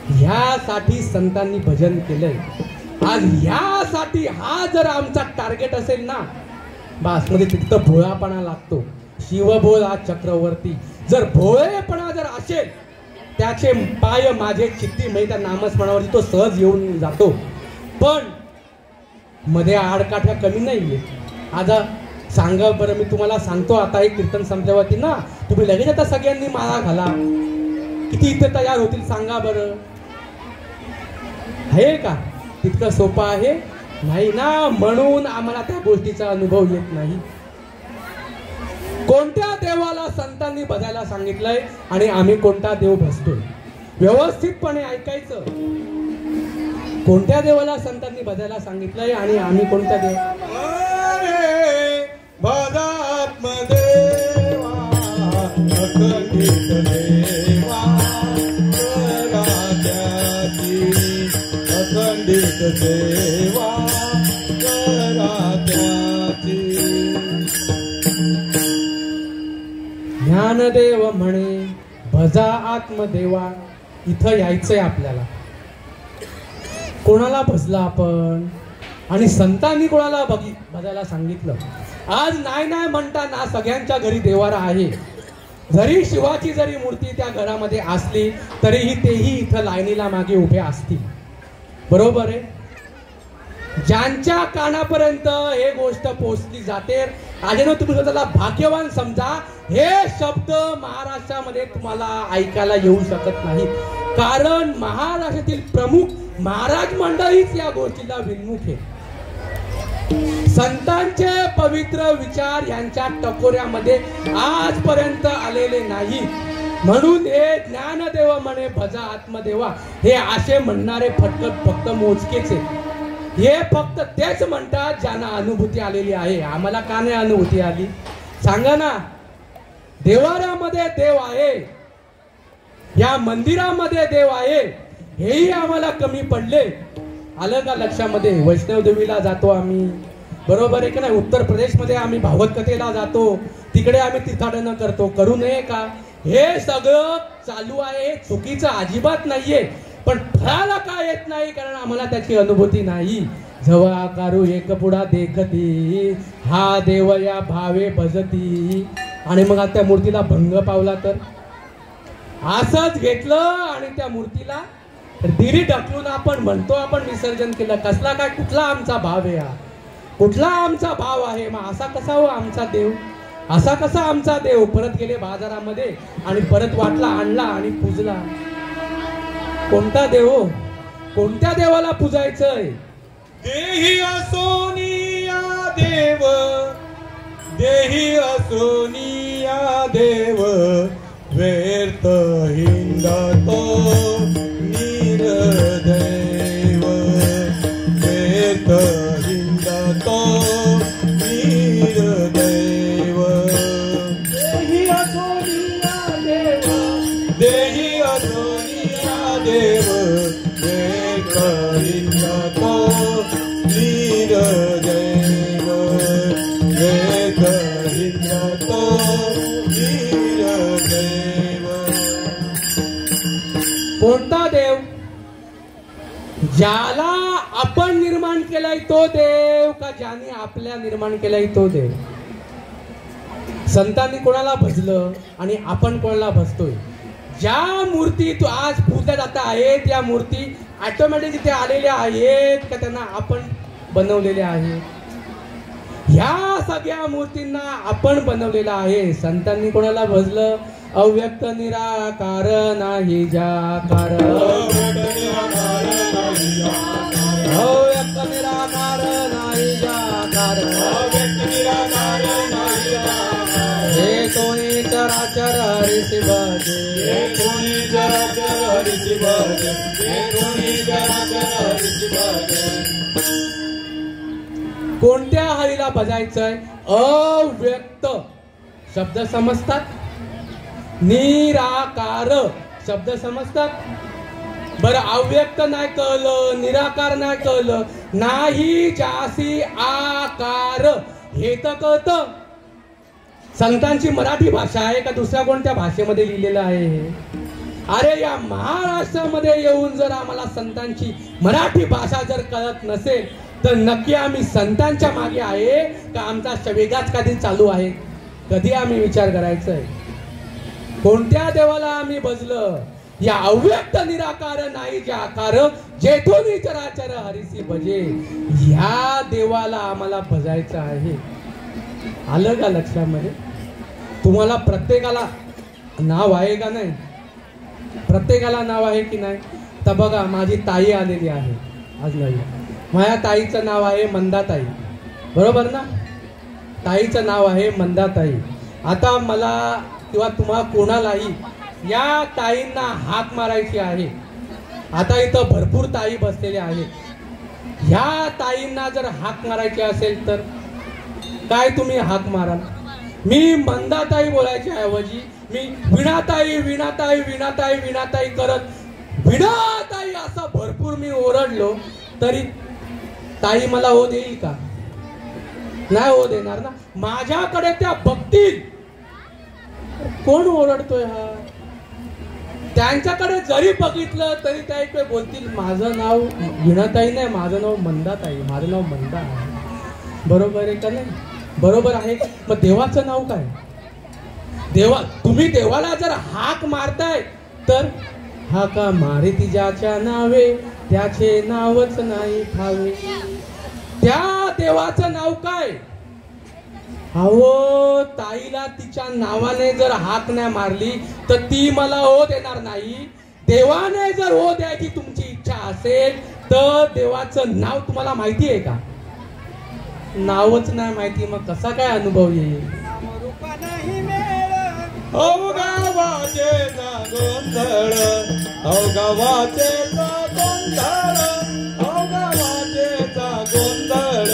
ह्यासाठी संतांनी भजन केलंय. आज ह्यासाठी हा जर आमचा टार्गेट असेल ना बास मध्ये तिथं भोळापणा लागतो. शिवभोळा चक्रवर्ती. जर भोळेपणा जर असेल त्याचे पाय माझे चित्ती म्हणजे त्या नामस्मरणावरती तो सहज येऊन जातो. पण मध्ये आडकाठ्या कमी नाहीये. आता सांगा बरं, मी तुम्हाला सांगतो आता एक कीर्तन संपल्यावरती ना तुम्ही लगेच आता सगळ्यांनी माळा घाला, किती इथे तयार होतील सांगा बरं. आहे का तितकं सोपं आहे? नाही ना. म्हणून आम्हाला त्या गोष्टीचा अनुभव येत नाही. कोणत्या देवाला संतांनी भजायला सांगितलंय आणि आम्ही कोणता देव भजतोय, व्यवस्थितपणे ऐकायचं. कोणत्या देवाला संतांनी भजायला सांगितलंय आणि आम्ही कोणता देव? भजात्मदेवा अखंडित देवा करात्याची, अखंडित देवा करात्याची. ज्ञानदेव म्हणे भजा आत्मदेवा. इथं यायचंय आपल्याला. कोणाला भजला आपण आणि संतांनी कोणाला भजायला सांगितलं? आज नाही नाही म्हणताना सगळ्यांच्या घरी देवारा आहे. जरी शिवाची जरी मूर्ती त्या घरामध्ये असली तरीही तेही इथं लाईनीला मागे उभे असतील. बरोबर आहे. ज्यांच्या कानापर्यंत हे गोष्ट पोहोचली जाते आज तुम्ही स्वतःला भाग्यवान समजा. हे शब्द महाराष्ट्रामध्ये तुम्हाला ऐकायला येऊ शकत नाही, कारण महाराष्ट्रातील प्रमुख महाराज मंडळीच या गोष्टीला विन्मुख आहे. संतांचे पवित्र विचार यांच्या टकोऱ्यामध्ये आजपर्यंत आलेले नाही. म्हणून हे ज्ञानदेव म्हणे भजा आत्मदेवा हे असे म्हणणारे फक्त मोजकेच आहे. हे फक्त तेच म्हणतात ज्यांना अनुभूती आलेली आहे. आम्हाला का नाही अनुभूती आली सांगा ना. देवाऱ्यामध्ये देव आहे, या मंदिरामध्ये देव आहे, हेही आम्हाला कमी पडले. आलं का लक्षामध्ये? वैष्णव देवीला जातो आम्ही, बरोबर आहे की नाही? उत्तर प्रदेशमध्ये आम्ही भागवत कथेला जातो, तिकडे आम्ही तीर्थाटन करतो. करू नये का? हे सगळं चालू आहे, चुकीचं अजिबात नाहीये. पण फळाला काय येत नाही, कारण आम्हाला त्याची अनुभूती नाही. जवा कारू एक पुढा देखती हा देव या भावे भजती. आणि मग आता त्या मूर्तीला भंग पावला तर असंच घेतलं आणि त्या मूर्तीला दिरी ढकलून आपण म्हणतो आपण विसर्जन केलं. कसला काय? कुठला आमचा भाव आहे हा? कुठला आमचा भाव आहे? मग असा कसा हो आमचा देव? असा कसा आमचा देव? परत गेले बाजारामध्ये आणि परत वाटला आणला आणि पूजला. कोणता देव? कोणत्या देवाला पूजायचंय? देही असोनिया देव, देही असोनिया देव, व्यर्थ हिंडतो निर्दैव, व्यर्थ हिंडतो निर्दैव. देही असोनिया देव, देही असोनिया देव, व्यर्थ हिंडतो निर्दैव, व्यर्थ हिंडतो निर्दैव. कोणता देव? ज्याला आपण निर्माण केलाय तो देव का ज्याने आपल्या निर्माण केलाय तो देव? संतांनी कोणाला भजलं आणि आपण कोणाला भजतोय? ज्या मूर्ती तू आज पूजल्या जात आहेत त्या मूर्ती ऑटोमॅटिक तिथे आलेल्या आहेत का त्यांना आपण बनवलेल्या आहेत? ह्या सगळ्या मूर्तींना आपण बनवलेला आहे. संतांनी कोणाला भजलं? अव्यक्त निराकार नाही जाकार, अव्यक्त निराकार नाही जाकार, हे कोणी चराचर हरिसी भजे, हे कोणी चराचर हरिसी भजे, हे कोणी चराचर हरिसी भजे. कोणत्या हरीला भजायचंय? अव्यक्त शब्द समजतात? निराकार शब्द समजतात? बरं, अव्यक्त नाही कळलं, निराकार नाही कळलं, नाही जासी आकार हे तर कळतं. संतांची मराठी भाषा आहे का दुसऱ्या कोणत्या भाषेमध्ये लिहिलेलं आहे? अरे या महाराष्ट्रामध्ये येऊन जर आम्हाला संतांची मराठी भाषा जर कळत नसेल तर नक्की आम्ही संतांच्या मागे आहे का आमचा वेगळाच कधी चालू आहे? कधी आम्ही विचार करायचा आहे. कोणत्या देवाला आम्ही भजलं? या अव्यक्त निराकार नाही जे आकार जेथून चराचर हरिसी भजे, ह्या देवाला आम्हाला भजायचं आहे. आलं का लक्षामध्ये? तुम्हाला प्रत्येकाला नाव आहे का नाही? प्रत्येकाला नाव आहे की नाही? तर बघा, माझी ताई आलेली आहे आज नवीन. माझ्या ताईचं नाव आहे मंदाताई, बरोबर ना? ताईचं नाव आहे मंदाताई. आता मला किंवा तुम्हा कोणालाही या ताईंना हाक मारायची आहे. आता इथं भरपूर ताई बसलेल्या आहेत. ह्या ताईंना जर हाक मारायची असेल तर काय तुम्ही हाक माराल? मी मंदाताई बोलायच्या ऐवजी मी विणाताई विणाताई विणाताई विणाताई करत विणाताई असं भरपूर मी ओरडलो तरी ताई मला हो देईल का? नाही हो देणार ना. माझ्याकडे त्या बघतील, कोण ओरडतोय हा? त्यांच्याकडे जरी बघितलं तरी त्या इकडे बोलतील माझं नाव विणाताई नाही, माझं नाव मंदाताई, माझं नाव मंदा आहे. बरोबर आहे का नाही? बरोबर आहे. मग देवाचं नाव काय? देवा, तुम्ही देवाला जर हाक मारताय तर हा का मारे तिच्याच्या नावे त्याचे नावच नाही ठावे. त्या देवाचं नाव काय? अहो, ताईला तिच्या नावाने जर हाक नाही मारली तर ती मला हो देणार नाही. देवाने जर हो द्यायची तुमची इच्छा असेल तर देवाचं नाव तुम्हाला माहिती आहे का? नावच नाही माहिती, मग कसा काय अनुभव येईल? अवगावाचे गोंधळ, अवगावाचे गोंधळ, अवगावाचे गोंधळ,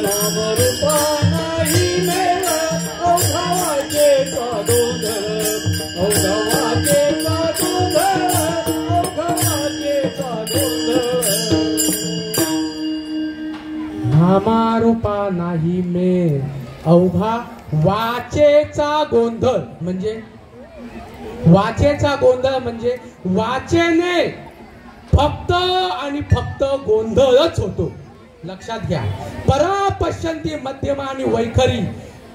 नामरूपा नाही मेळ, अवगावाचे गोंधळ, अवगावाचे गोंधळ, अवगावाचे गोंधळ. नामारूपा नाही मेळ, अवघा वाचेचा गोंधळ. म्हणजे वाचेचा गोंधळ म्हणजे वाचेने फक्त आणि फक्त गोंधळच होतो. लक्षात घ्या. परा पश्यंती मध्यमा आणि वैखरी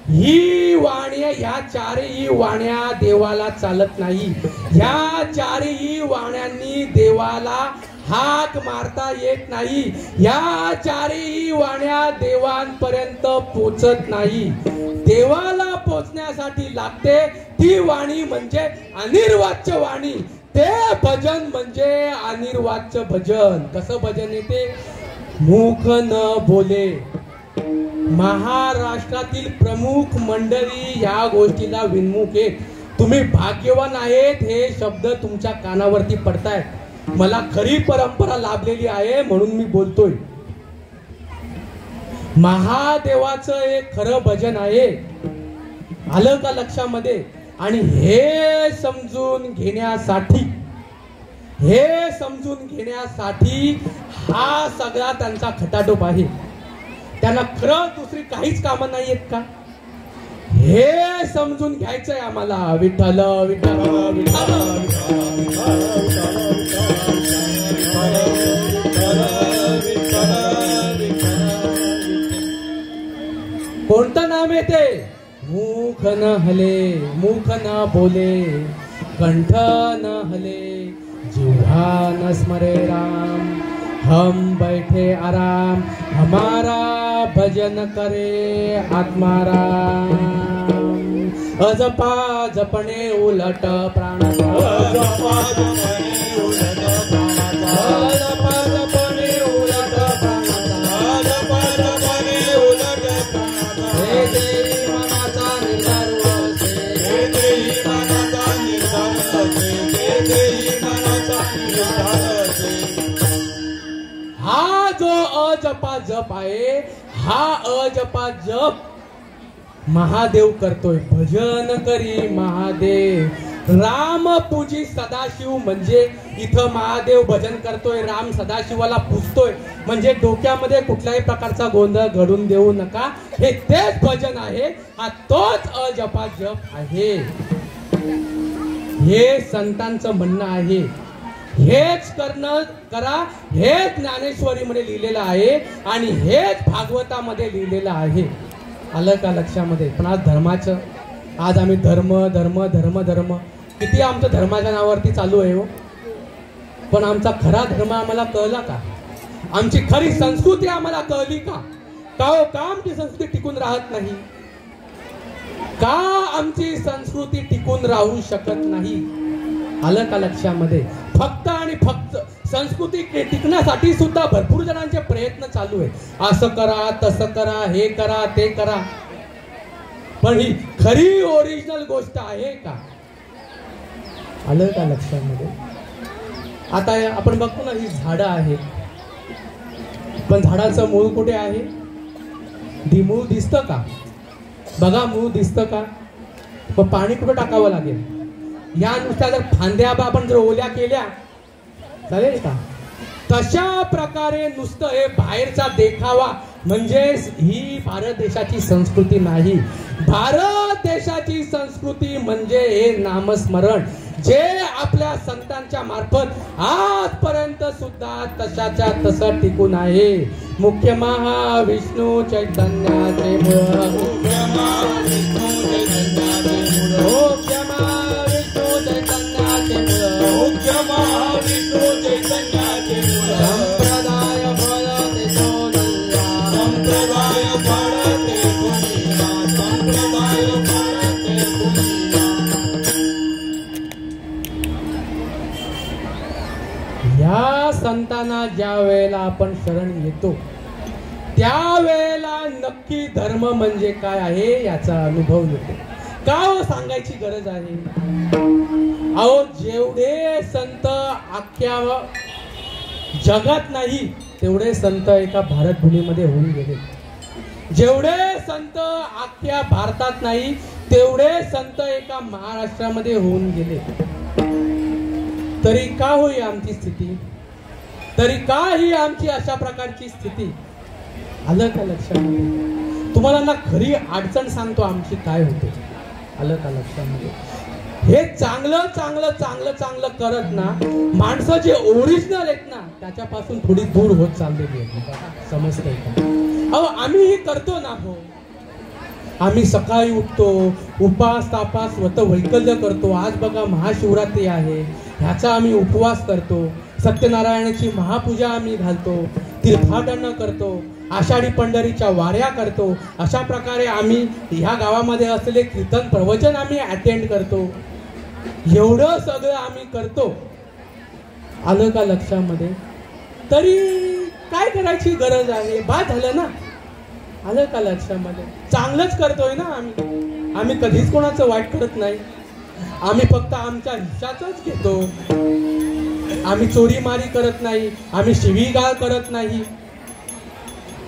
ही वाण्या, ह्या चारही वाण्या देवाला चालत नाही. ह्या चारही वाण्यांनी देवाला हाक मारता येत नाही. या चारही वाण्या देवांपर्यंत पोचत नाही. देवाला पोचण्यासाठी लागते ती वाणी म्हणजे अनिर्वाच्य वाणी. ते भजन म्हणजे अनिर्वाच्य भजन. कसं भजन येते? मुख न बोले. महाराष्ट्रातील प्रमुख मंडळी या गोष्टीला विनमुख आहेत. तुम्ही भाग्यवान आहेत, हे शब्द तुमच्या कानावरती पडतायत. मला खरी परंपरा लाभलेली आहे म्हणून मी बोलतोय. महादेवाचं एक खरं भजन आहे. आलं का लक्षामध्ये? आणि हे समजून घेण्यासाठी हा सगळा त्यांचा खटाटोप आहे. त्यांना खरं दुसरी काहीच कामं नाही आहेत का? हे समजून घ्यायचंय आम्हाला. विठ्ठल विठ्ठल विठ्ठल. कोणतं नाम येते? मुख न हले, मुख न बोले, कंठ न हले, जिह्वा न स्मरे राम. हम बैठे आराम, हमारा भजन करे आत्माराम. अजपा जपणे उलट प्राणाचा, अजपा जपणे उलट प्राणाचा, अजपा जपणे उलट प्राणाचा, अजपा जपणे उलट प्राणाचा. हे देही मनाचा निर्धार असे, हे देही मनाचा निर्धार असे, हे देही मनाचा निर्धार असे. हा जो अजपा जप आहे, हा अजपा जप महादेव करतोय. भजन करी महादेव. राम पूजी सदाशिव म्हणजे इथं महादेव भजन करतोय, राम सदाशिवाला पूजतोय. म्हणजे डोक्यामध्ये कुठल्याही प्रकारचा गोंधळ घडून देऊ नका. हे तेच भजन आहे. हा तोच अजपा जप आहे. हे संतांचं म्हणणं आहे. हेच करा. हेच ज्ञानेश्वरीमध्ये लिहिलेलं आहे आणि हेच भागवतामध्ये लिहिलेलं आहे. आलं का लक्षामध्ये? पण आज धर्माचं, आज आम्ही धर्म धर्म धर्म धर्म किती आमचं धर्माच्या नावावरती चालू आहे हो. पण आमचा खरा धर्म आम्हाला कळला का? आमची खरी संस्कृती आम्हाला कळली का? का हो, का आमची संस्कृती टिकून राहत नाही? का आमची संस्कृती टिकून राहू शकत नाही? आलं का लक्षामध्ये? फक्त आणि फक्त संस्कृती टिकण्यासाठी सुद्धा भरपूर जणांचे प्रयत्न चालू आहेत. असं करा, तसं करा, हे करा, ते करा. पण ही खरी ओरिजिनल गोष्ट आहे का? आलं का लक्षामध्ये? आता आपण बघतो ना, ही झाडं आहेत, पण झाडाचं मूळ कुठे आहे? मूळ दिसतं का? बघा, मूळ दिसतं का? मग पाणी कुठं टाकावं लागेल? या नुसत्या जर फांद्या आपण जर ओल्या केल्या चालेल का? तशा प्रकारे नुसतं हे बाहेरचा देखावा म्हणजे ही भारत देशाची संस्कृती नाही. भारत देशाची संस्कृती म्हणजे हे नामस्मरण, जे आपल्या संतांच्या मार्फत आजपर्यंत सुद्धा तशाच्या तसं टिकून आहे. मुख्य महाविष्णू चैतन्याचे मूळ, मुख्य महाविष्णू चैतन्याचे मूळ, मुख्य महाविष्णू चैतन्याचे मूळ, मुख्य महाविष्णू चैतन्याचे मूळ. संप्रदाय फळते सोनल्ला, संप्रदाय फळते सोनल्ला, संप्रदाय फळते सोनल्ला. या संतांना ज्या वेळेला आपण शरण येतो त्यावेळेला नक्की धर्म म्हणजे काय आहे याचा अनुभव येतो. का हो सांगायची गरज आहे? अहो, जेवढे संत अख्ख्या जगात नाही तेवढे संत एका भारत भूमीमध्ये होऊन गेले. जेवढे संत अख्ख्या भारतात नाही तेवढे संत एका महाराष्ट्रामध्ये होऊन गेले. तरी का होई आमची स्थिती? तरी का ही आमची अशा प्रकारची स्थिती? आलं का लक्षामध्ये? तुम्हाला ना खरी अडचण सांगतो आमची काय होते. आलं का लक्षामध्ये? हे चांगलं चांगलं चांगलं चांगलं करत ना माणसं जे ओरिजिनल आहेत ना त्याच्यापासून थोडी दूर होत चाललेली आहेत. समजतंय का? अहो, आम्ही हे करतो ना. हो, आम्ही सकाळी उठतो, उपास तापास व्रत वैकल्य करतो. आज बघा महाशिवरात्री आहे, ह्याचा आम्ही उपवास करतो. सत्यनारायणाची महापूजा आम्ही घालतो, तीर्थाटन करतो, आषाढी पंढरीच्या वाऱ्या करतो. अशा प्रकारे आम्ही ह्या गावामध्ये असलेले कीर्तन प्रवचन आम्ही अटेंड करतो. एवढं सगळं आम्ही करतो. आलं का लक्षामध्ये? तरी काय करायची गरज आहे? बाद झालं ना. आलं का लक्षामध्ये? चांगलंच करतोय ना आम्ही. आम्ही कधीच कोणाचं वाईट करत नाही. आम्ही फक्त आमच्या हिश्शाचंच घेतो. आम्ही चोरी मारी करत नाही, आम्ही शिवीगाळ करत नाही.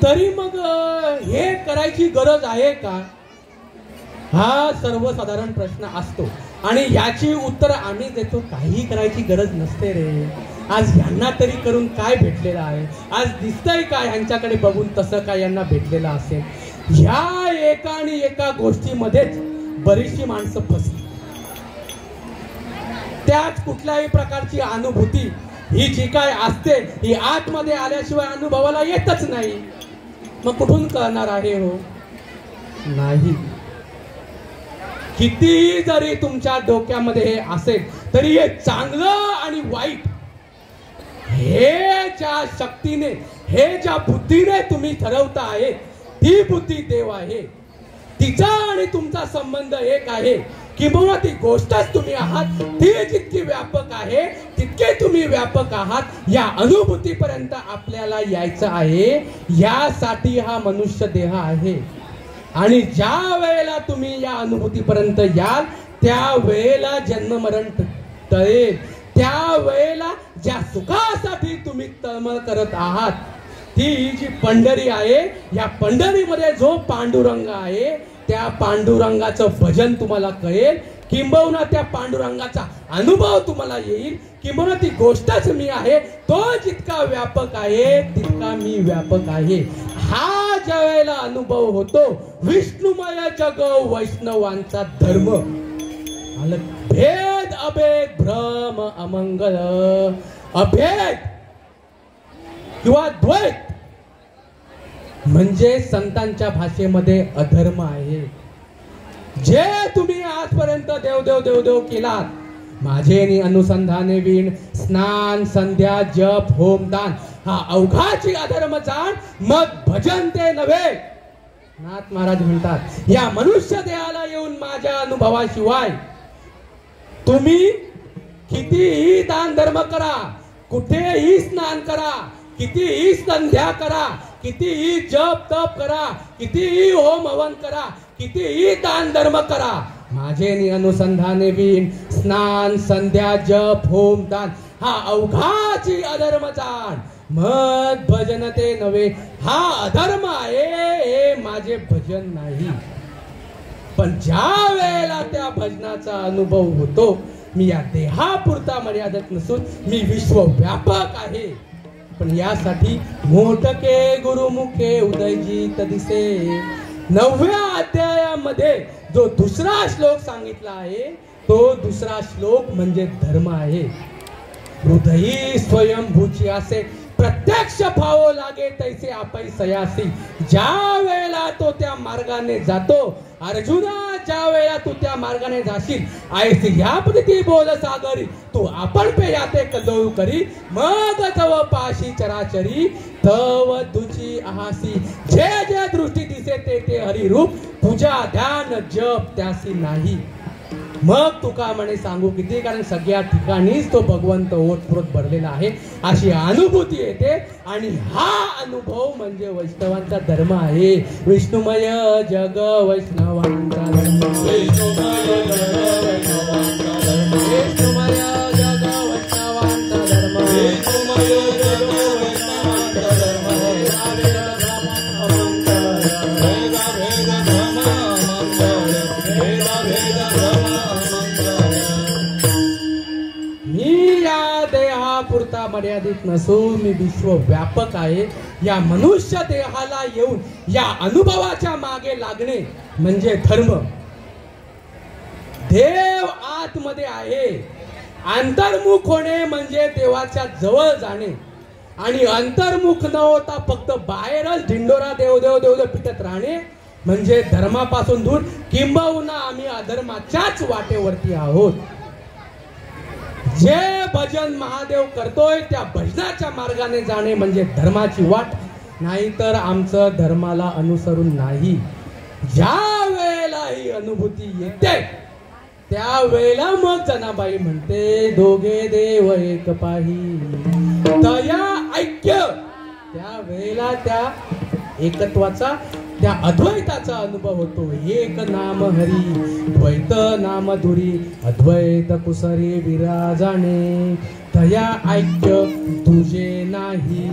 तरी मग हे करायची गरज आहे का? हा सर्वसाधारण प्रश्न असतो आणि याची उत्तर आम्ही देतो. काही करायची गरज नसते रे. आज यांना तरी करून काय भेटलेलं आहे? आज दिसतंय काय यांच्याकडे बघून तसं काय यांना भेटलेलं असेल? ह्या एका आणि एका गोष्टीमध्येच बरीचशी माणसं फसली. त्याच कुठल्याही प्रकारची अनुभूती ही जी काय असते ही आतमध्ये आल्याशिवाय अनुभवाला येतच नाही. मग कुठून कळणार आहे? हो नाही. कितीही जरी तुमच्या डोक्यामध्ये हे असेल तरी हे चांगलं आणि वाईट हे ज्या शक्तीने, हे ज्या बुद्धीने तुम्ही ठरवता आहे ती बुद्धी देव आहे. तिचा आणि तुमचा संबंध एक आहे. किंवा ती गोष्टच तुम्ही आहात, ती जितकी व्यापक आहे तितके तुम्ही व्यापक आहात. या अनुभूतीपर्यंत आपल्याला यायचं आहे. यासाठी हा मनुष्य देह आहे. आणि ज्या वेळेला तुम्ही या अनुभूतीपर्यंत याल त्या वेळेला जन्म मरण टळेल. त्या वेळेला ज्या सुखासाठी तुम्ही तळमळ करत आहात ती जी पंढरी आहे, या पंढरीमध्ये जो पांडुरंग आहे त्या पांडुरंगाचं भजन तुम्हाला कळेल. किंबहुना त्या पांडुरंगाचा अनुभव तुम्हाला येईल. किंबहुना ती गोष्टच मी आहे, तो जितका व्यापक आहे तितका मी व्यापक आहे. हा ज्या वेळेला अनुभव होतो विष्णुमय जग वैष्णवांचा धर्म. भेद अभेद भ्रम अमंगल. अभेद किंवा द्वैत म्हणजे संतांच्या भाषेमध्ये अधर्म आहे. जे तुम्ही आजपर्यंत देव देव देव देव केलात, माझे अनुसंधाने विण स्नान संध्या जप होम दान हा अवघाची अधर्म जाण मग भजन ते नव्हे. नाथ महाराज म्हणतात या मनुष्य देहाला येऊन माझ्या अनुभवाशिवाय तुम्ही कितीही दान धर्म करा, कुठेही स्नान करा, कितीही संध्या करा, कितीही जप तप करा, कितीही होम हवन करा, कितीही दान धर्म करा, माझे अनुसंधाने विण स्नान संध्या जप होम दान हा अवघाची अधर्म जाण मत भजन ते नव्हे. हा अधर्म आहे, हे माझे भजन नाही. पण ज्या वेळेला त्या भजनाचा अनुभव होतो मी या देहापुरता मर्यादित नसून मी विश्वव्यापक आहे. पण यासाठी मोठके गुरुमुखे उदयजित दिसे 9व्या अध्यायामध्ये जो दुसरा श्लोक सांगितला आहे तो दुसरा श्लोक म्हणजे धर्म आहे. हृदयी स्वयंभूची असे प्रत्यक्ष भाव लागे तैसे आपै सयासी. ज्या वेळेला तो त्या मार्गाने जातो अर्जुना, ज्या वेळेला तू त्या मार्गाने जाशील ऐसी या पद्धती बोल सागरी तू आपण पे याते कदळू करी मग तव पाशी चराचरी तव तुझी आहासी. जे जे दृष्टी दिसे ते ते हरिरूप तुझ्या ध्यान जप त्यासी नाही. मग तुका म्हणे सांगू किती, कारण सगळ्या ठिकाणीच तो भगवंत ओतप्रोत भरलेला आहे अशी अनुभूती येते. आणि हा अनुभव म्हणजे वैष्णवांचा धर्म आहे. विष्णुमय जग वैष्णवांचा धर्म, विष्णुमय जग वैष्णवांचा धर्म, विष्णुमय जग वैष्णवांचा धर्म, विष्णुमय जग वैष्णवांचा धर्म. पुरता मर्यादित नसून मी विश्वव्यापक आहे. या मनुष्य देहाला येऊन या अनुभवाच्या मागे लागणे म्हणजे धर्म. देव आतमध्ये आहे. अंतर्मुख होणे म्हणजे देवाच्या जवळ जाणे आणि अंतर्मुख न होता फक्त बाहेरच ढिंडोरा देव देव देव पिटत राहणे म्हणजे धर्मापासून दूर, किंबहुना आम्ही अधर्माच्याच वाटेवरती आहोत. जे भजन महादेव करतोय त्या भजनाच्या मार्गाने जाणे म्हणजे धर्माची वाट, नाहीतर आमचं धर्माला अनुसरून नाही. ज्या वेळेला ही अनुभूती येते त्या वेळेला मग जनाबाई म्हणते दोघे देव एक पाही तया ऐक्य. त्या वेळेला त्या एकत्वाचा त्या अद्वैताचा अनुभव होतो. एक नाम हरी द्वैत नाम धुरी अद्वैत कुसरी विराजाने तया ऐक्य तुझे नाही.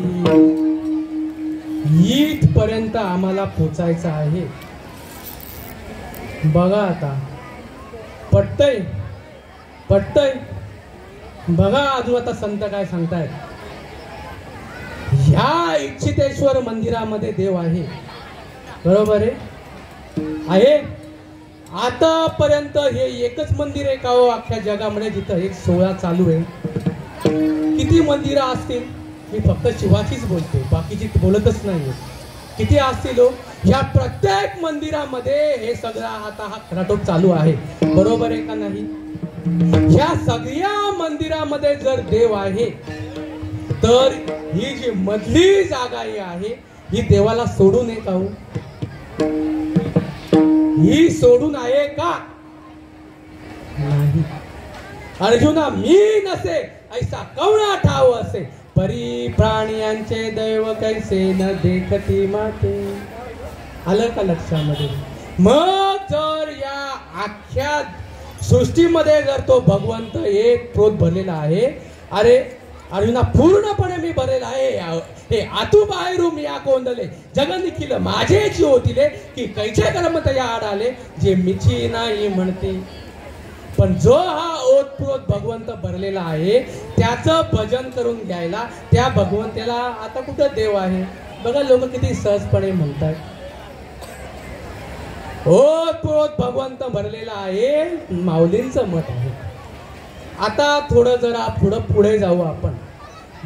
इथपर्यंत आम्हाला पोचायचं आहे. बघा आता पटतय पटतय. बघा अजून आता संत काय सांगतायत. ह्या इच्छितेश्वर मंदिरामध्ये देव आहे, बरोबर आहे. आतापर्यंत हे एकच मंदिर आहे का हो अख्ख्या जगामध्ये जिथं एक सोहळा चालू आहे? किती मंदिरं असतील? मी फक्त शिवाचीच बोलतो, बाकीची बोलतच नाही. किती असतील हो? या प्रत्येक मंदिरामध्ये हे सगळं आता हा खराटोप चालू आहे, बरोबर आहे का नाही? या सगळ्या मंदिरामध्ये जर देव आहे तर ही जी मधली जागा आहे ही देवाला सोडून आहे का हो? ही सोडून आहे का? नाही. अर्जुना मी नसे ऐसा कवणा ठाव असे परी प्राण्यांचे दैव कैसे न देखती माते. आलं का लक्षामध्ये? मग जर या अख्ख्या सृष्टीमध्ये जर तो भगवंत एक प्रोत भरलेला आहे, अरे अर्जुना पूर्णपणे मी भरलेला आहे. हे आतू बाहेरून या कोंदले जग निखिल माझेची होतीले की कैचे कर्म तया आडाले जे मिची नाही म्हणते. पण जो हा ओतप्रोत भगवंत भरलेला आहे त्याचं भजन करून घ्यायला त्या भगवंताला आता कुठं देव आहे? बघा लोक किती सहजपणे म्हणतात. ओतप्रोत भगवंत भरलेला आहे, माऊलींचं मत आहे. आता थोडं जरा पुढे जाऊ आपण.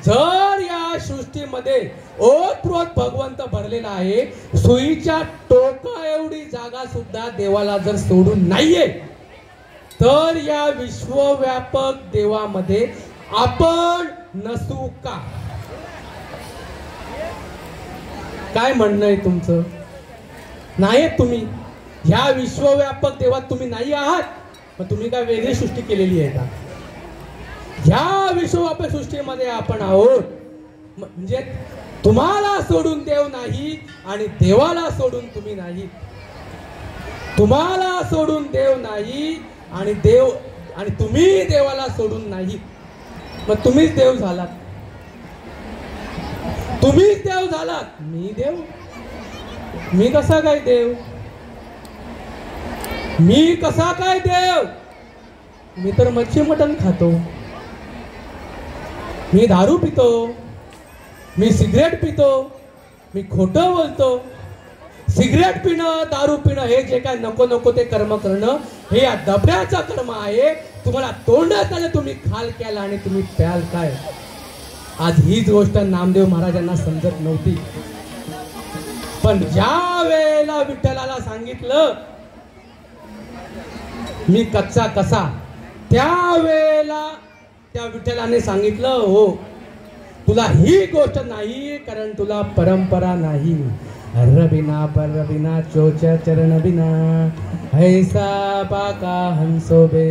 जर या सृष्टीमध्ये ओतप्रोत भगवंत भरलेला आहे, सुईच्या टोका एवढी जागा सुद्धा देवाला जर सोडून नाहीये तर या विश्वव्यापक देवामध्ये आपण नसू का? काय म्हणणं आहे तुमचं? नाही तुम्ही ह्या विश्वव्यापक देवात तुम्ही नाही आहात, मग तुम्ही काय वेगळी सृष्टी केलेली आहे का? ह्या विश्वव्यापक सृष्टीमध्ये आपण आहोत, म्हणजे तुम्हाला सोडून देव नाही आणि देवाला सोडून तुम्ही नाही. तुम्हाला सोडून देव नाही आणि देव आणि तुम्ही देवाला सोडून नाही. मग तुम्हीच देव झालात. तुम्हीच देव झालात. मी देव? मी कसा काय देव? मी कसा काय देव? मी तर मच्छी मटण खातो, मी दारू पितो, मी सिगरेट पितो, मी खोटं बोलतो. सिगरेट पिणं, दारू पिणं हे जे काय नको नको ते कर्म करणं हे या दबड्याचं कर्म आहे. तुम्हाला तोंडात आलं तुम्ही खाल केला आणि तुम्ही प्याल काय? आज हीच गोष्ट नामदेव महाराजांना समजत नव्हती. पण ज्या वेळेला विठ्ठलाला सांगितलं मी कच्चा कसा, त्यावेळेला त्या विठ्ठलाने सांगितलं हो तुला ही गोष्ट नाही, कारण तुला परंपरा नाही. हर बिना पर बिना चोचा चरण बिना ऐसा पाका हंसो बे.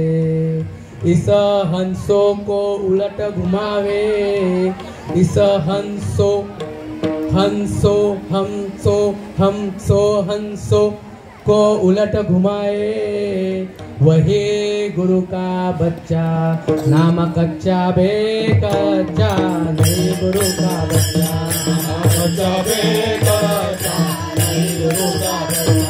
इस हंसो को उलट घुमावे, इस हंसो हंसो हमसो हमसो हंसो को उलट घुमाए. वही गुरु का बच्चा नाम कच्चा बे कच्चा नहीं गुरु का बच्चा कच्चा बे कच्चा नहीं गुरु का बच्चा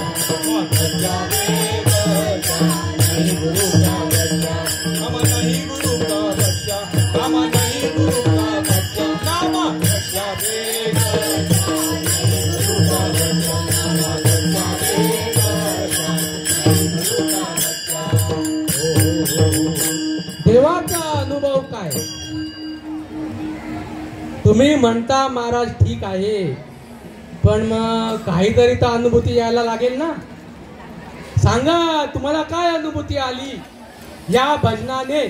कच्चा बे कच्चा नहीं गुरु का बच्चा. हम नहीं गुरु का बच्चा, हम नहीं गुरु का बच्चा, नाम कच्चा बे कच्चा नहीं गुरु का बच्चा, नाम कच्चा बे कच्चा नहीं गुरु का बच्चा. देवाचा अनुभव काय? तुम्ही म्हणता महाराज ठीक आहे, पण मग काहीतरी तर अनुभूती यायला लागेल ना. सांगा तुम्हाला काय अनुभूती आली या भजनाने?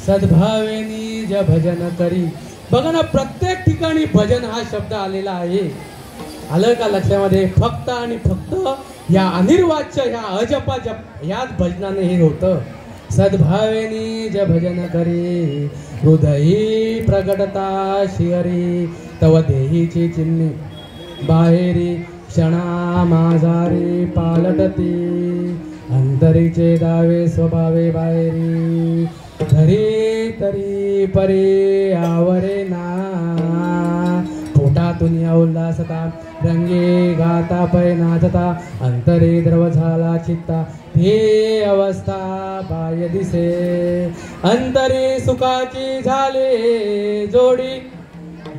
सद्भावेनी ज भजन करी. बघा ना, प्रत्येक ठिकाणी भजन हा शब्द आलेला आहे. आलं का लक्षामध्ये? फक्त आणि फक्त या अनिर्वाच्य ह्या अजपा जप याच भजनाने हे होतं. सद्भावेनी ज भजन करी हृदयी प्रगटता शिहरी तव देहीची चिन्हे बाहेरी क्षणा माझारी पालटती अंतरीचे दावे स्वभावे बाहेरी धरी तरी परे आवरे ना पोटातून या उल्हासता रंगे गाता पै नाचता अंतरे द्रव झाला चित्ता हे अवस्था बाह्य दिसे अंतरी सुखाची झाले जोडी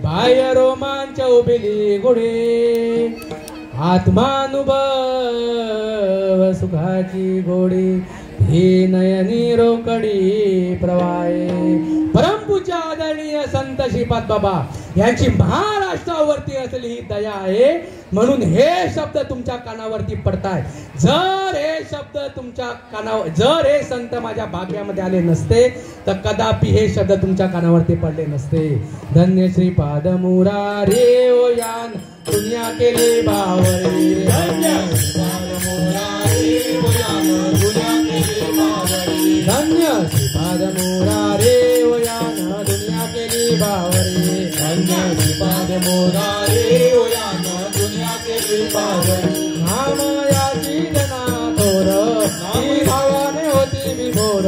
बाह्य रोमांच उभिली गुढी आत्मानुभव सुखाची गोडी ही नयनी रोकडी प्रवाहे. परमपूज्य आदरणीय संत श्रीपाद बाबा यांची महाराष्ट्रावरती असलेली ही दया आहे, म्हणून हे शब्द तुमच्या कानावरती पडताय. जर हे शब्द तुमच्या कानावर, जर हे संत माझ्या भाग्यामध्ये आले नसते तर कदापि हे शब्द तुमच्या कानावरती पडले नसते. धन्य श्रीपाद मुरारे ओ यान दुनिया के लिए बावरी. धन्य श्रीपाद मुरारे ओ यान दुनिया के लिए बावरी. धन्य श्रीपाद मुरारे ओ यान दुनिया के लिए बावरी. धन्य श्रीपाद मुरारे ओ यान दुनिया के लिए बावरी. नाम याची जना थोर ती भावाने होती विभोर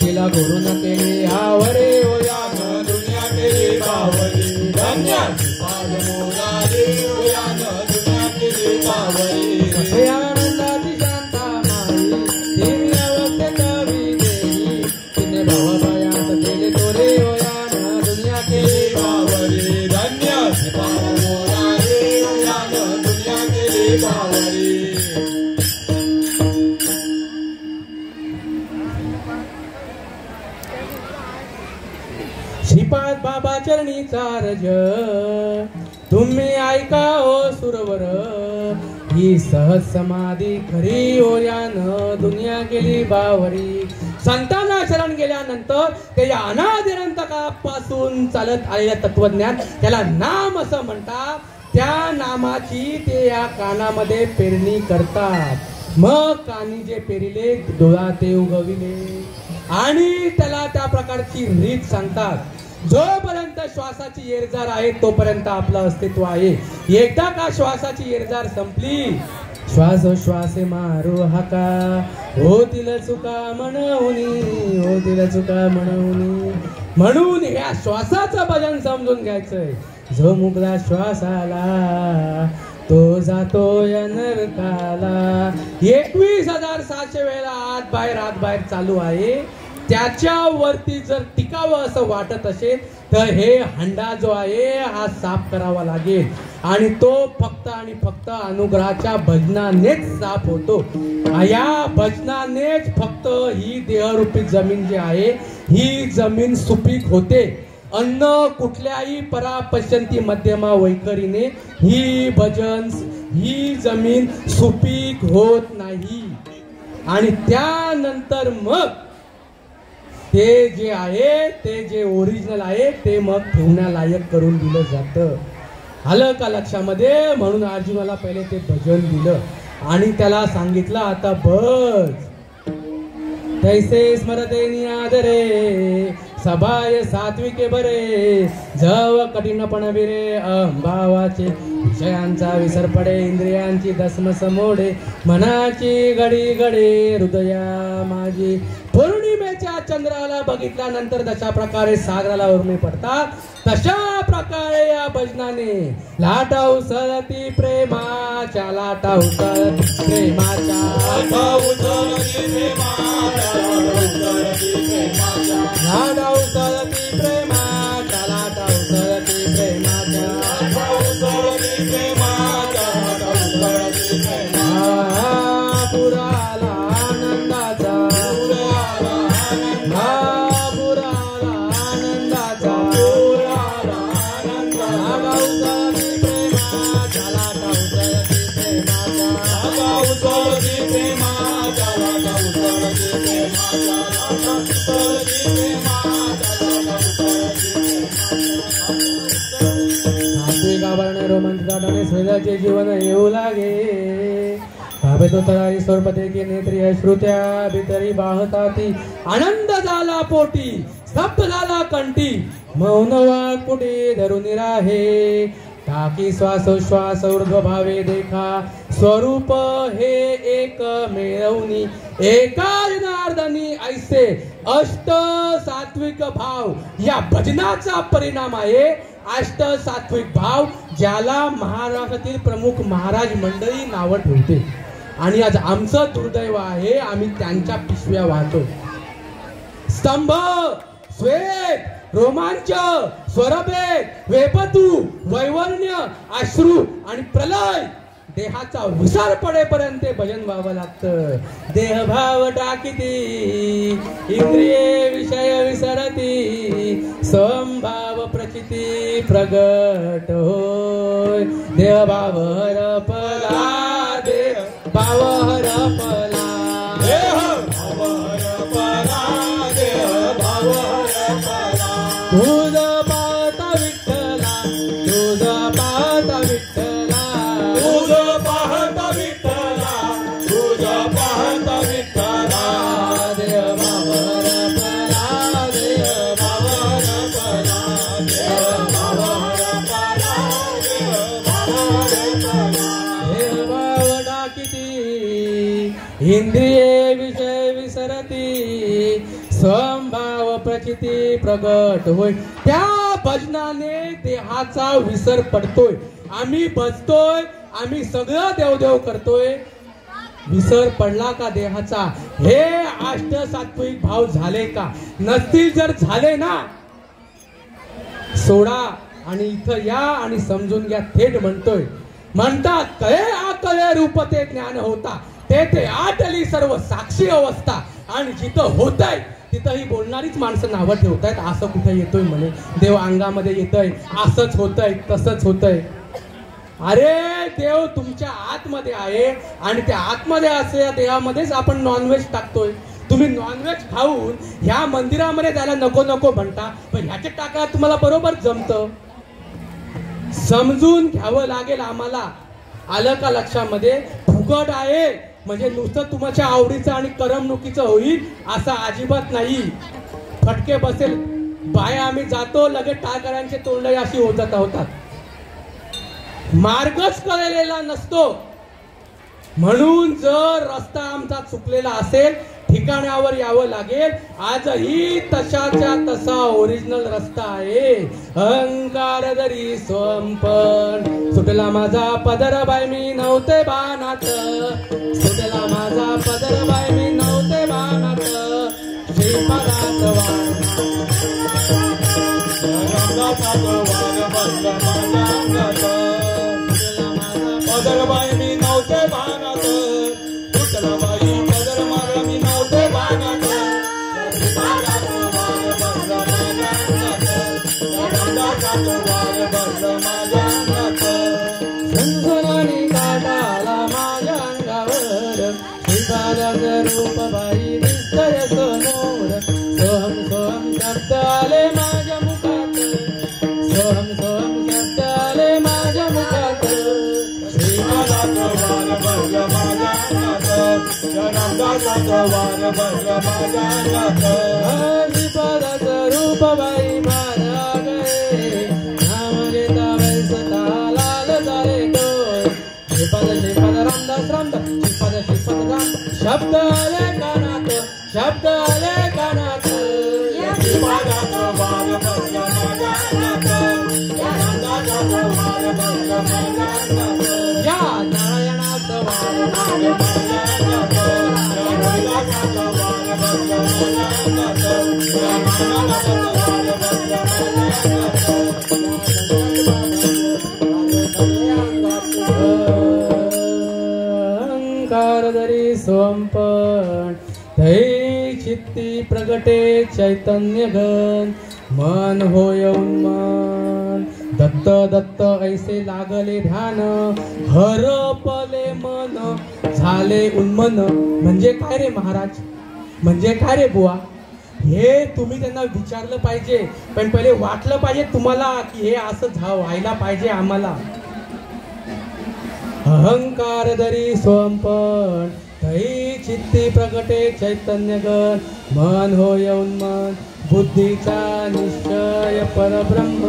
तिला गुरु न केली आवरे ओ यान दुनिया के लिए बावरी. धन्य श्रीपाद मुरारे ओ यान दुनिया के लिए बावरी. कसे आनंदाची शांता माई देवी अवस्थेत विदेही तिने भावाभयात केले तोरे ओ यान दुनिया के लिए बावरी. धन्य श्रीपाद मुरारे ओ यान दुनिया के लिए बावरी. श्रीपाद बाबा चरणी चारज तुम्ही ऐका हो सुरवर ही सहज समाधी खरी ओर्यानं दुनिया गेली बावरी. संतांना शरण गेल्यानंतर ते या अनादिअनंत काळापासून चालत आलेलं तत्वज्ञान त्याला नाम असं म्हणतात. त्या नामाची ते या कानामध्ये पेरणी करतात. मग कानी जे पेरिले डोळा ते उगविले आणि त्याला त्या प्रकारची रीत सांगतात. जोपर्यंत श्वासाची येरजार आहे तोपर्यंत आपलं अस्तित्व आहे. एकदा का श्वासाची येरजार संपली, श्वासोश्वासे मारू हाका होतील चुका म्हणून, होतील चुका म्हणून. म्हणून या श्वासाचं भजन समजून घ्यायचंय. जो मुकला श्वासाला तो जातो या नरकाला. 21,700 वेळा आत बाहेर चालू आहे. त्याच्यावरती जर टिकावं असं वाटत असेल तर हे हंडा जो आहे हा साफ करावा लागेल आणि तो फक्त आणि फक्त अनुग्रहाच्या भजनानेच साफ होतो. या भजनानेच फक्त ही देहरूपी जमीन जी आहे ही जमीन सुपीक होते. अन्न कुठल्याही परापश्यंती मध्यमा वैखरीने ही जमीन सुपीक होत नाही. आणि त्यानंतर मग ते जे आहे ते जे ओरिजिनल आहे ते मग ठेवण्यालायक करून दिलं जातं. आलं का लक्षामध्ये? म्हणून अर्जुनाला पहिले ते भजन दिलं आणि त्याला सांगितलं आता बस. तैसे स्मरते नियादरे सभाय सात्विके बरे जव कठीणपण विरे अहंभावाचे विषयांचा विसर पडे इंद्रियांची दस्मस मोडे मनाची घडी घडे हृदया माझी. पौर्णिमेच्या चंद्राला बघितल्यानंतर जशा प्रकारे सागराला उर्मी पडतात तशा प्रकारे या भजनाने लाटा उसळती प्रेमाच्या, लाटा उसळती प्रेमाच्या, लाटा उसळती प्रेमाच्या, लाटा उसळती प्रेमाच्या, लाटा उसळती प्रेमाच्या, लाटा उसळती प्रेमाच्या, लाटा उसळती प्रेमाच्या. पुराला आनंदाचा, पुराला आनंदाचा, पुराला आनंदाचा, लाटा उसळती प्रेमाच्या, लाटा उसळती प्रेमाच्या, लाटा उसळती प्रेमाच्या, लाटा उसळती प्रेमाच्या, लाटा उसळती प्रेमाच्या, लाटा उसळती सात्विक आवरण रोमांचित आठवणे स्वेदाचे जीवन येऊ लागे. भावे तो तरारी स्वरूपते की नेत्री अश्रुत्या भितरी वाहताती. आनंद झाला पोटी स्तब्ध झाला कंठी मौन वाकुटी धरून राहे. टाकी श्वासोश्वास ऊर्ध्व भावे देखा स्वरूप हे एक मिळवणी एका जनार्दनी ऐसे अष्ट सात्विक भाव या भजनाचा परिणाम आहे. अष्ट सात्विक भाव ज्याला महाराष्ट्रातील प्रमुख महाराज मंडळी नावं ठेवते आणि आज आमचं दुर्दैव आहे आम्ही त्यांच्या पिशव्या वाहतो. स्तंभ, श्वेत, रोमांच, स्वरभेद, वेपतू, वैवर्ण्य, अश्रू आणि प्रलय देहाचा विसर पडेपर्यंत भजन व्हावं लागतं. देहभाव टाकीती इंद्रिये विषय विसरती समभाव प्रचिती प्रगट होय. देहभाव हरपला, देहभाव हरपला, देहभाव हरपला, देहभाव हरपला. तुझ पाहता विठ्ठला, तुझ पाहता विठ्ठला, तुझ पाहता विठ्ठला, तुझ पाहता विठ्ठला. देहभाव हरपला, देहभाव हरपला, देहभाव हरपला, देहभाव हरपला. देहभाव टाकीती इंद्रिये विषय विसरती समभाव प्रचिती प्रगट होय. त्या भजनाने देहाचा विसर पडतोय. आम्ही भजतोय, आम्ही सगळं देवदेव करतोय, विसर पडला का देहाचा? हे अष्ट सात्विक भाव झाले का? नसतील जर झाले ना सोडा आणि इथं या आणि समजून घ्या. थेट म्हणतोय. म्हणतात कळे आकळे रूप ते ज्ञान होता ते आटली सर्व साक्षी अवस्था. आणि जिथं होतंय तिथं ही बोलणारीच माणसं नावं ठेवतायत. असं कुठे येतोय म्हणे देव अंगामध्ये येतोय, असंच होतंय तसंच होतंय. अरे देव तुमच्या आतमध्ये आहे आणि त्या आतमध्ये असलेल्या देवामध्येच आपण नॉनव्हेज टाकतोय. तुम्ही नॉनव्हेज खाऊन ह्या मंदिरामध्ये जायला नको नको म्हणता, पण ह्याचे टाका तुम्हाला बरोबर जमतं. समजून घ्यावं लागेल आम्हाला. आलं का लक्षामध्ये? फुकट आहे म्हणजे नुसतं तुमच्या आवडीचं आणि करमणुकीचं होईल असं अजिबात नाही. फटके बसेल बाय आम्ही जातो लगेच टाळकऱ्यांचे तोंड अशी होतात. मार्गच कळलेला नसतो. म्हणून जर रस्ता आमचा चुकलेला असेल ठिकाणावर यावं लागेल. आजही तशाच्या तसा ओरिजिनल रस्ता आहे. अहंकार जरी स्वंपन सुटला माझा पदर बाय मी नव्हते बाणात. सुटला माझा पदर बाय मी नव्हते बाणात. श्रीपादात पदर बाई मी नव्हते भागात. सुटला बाई पदर मार मी नव्हते भागात. संसाराने काटाला माझ्या अंगावर. श्रीपादाचं रूप बाई दिसतंय समोर. सोहम सोहम शब्द आले माझ्या मुखात. सोहम सोहम शब्द आले माझ्या मुखात. श्रीपादाचं रूप बाई माझ्या गळे. नाम घेता वैसता लाल झाले डोळे. श्रीपाद श्रीपाद रामदास रामदास श्रीपाद श्रीपाद राम. शब्द आले कानात. शब्द आले कानात. या नारायणाचं अहंकार जरी स्वंपन धै चित्ती प्रगटे चैतन्य घन. मन होय उन्मन दत्त दत्त ऐसे लागले ध्यान. हरपले मन झाले उन्मन. म्हणजे काय रे महाराज? म्हणजे काय रे बुवा? हे तुम्ही त्यांना विचारलं पाहिजे, पण पहिले वाटलं पाहिजे तुम्हाला की हे असं व्हायला पाहिजे आम्हाला. अहंकार धरी स्वंपन धै चित्ती प्रगटे चैतन्य गण. मन होय उन्मन बुद्धीचा निश्चय परब्रह्म.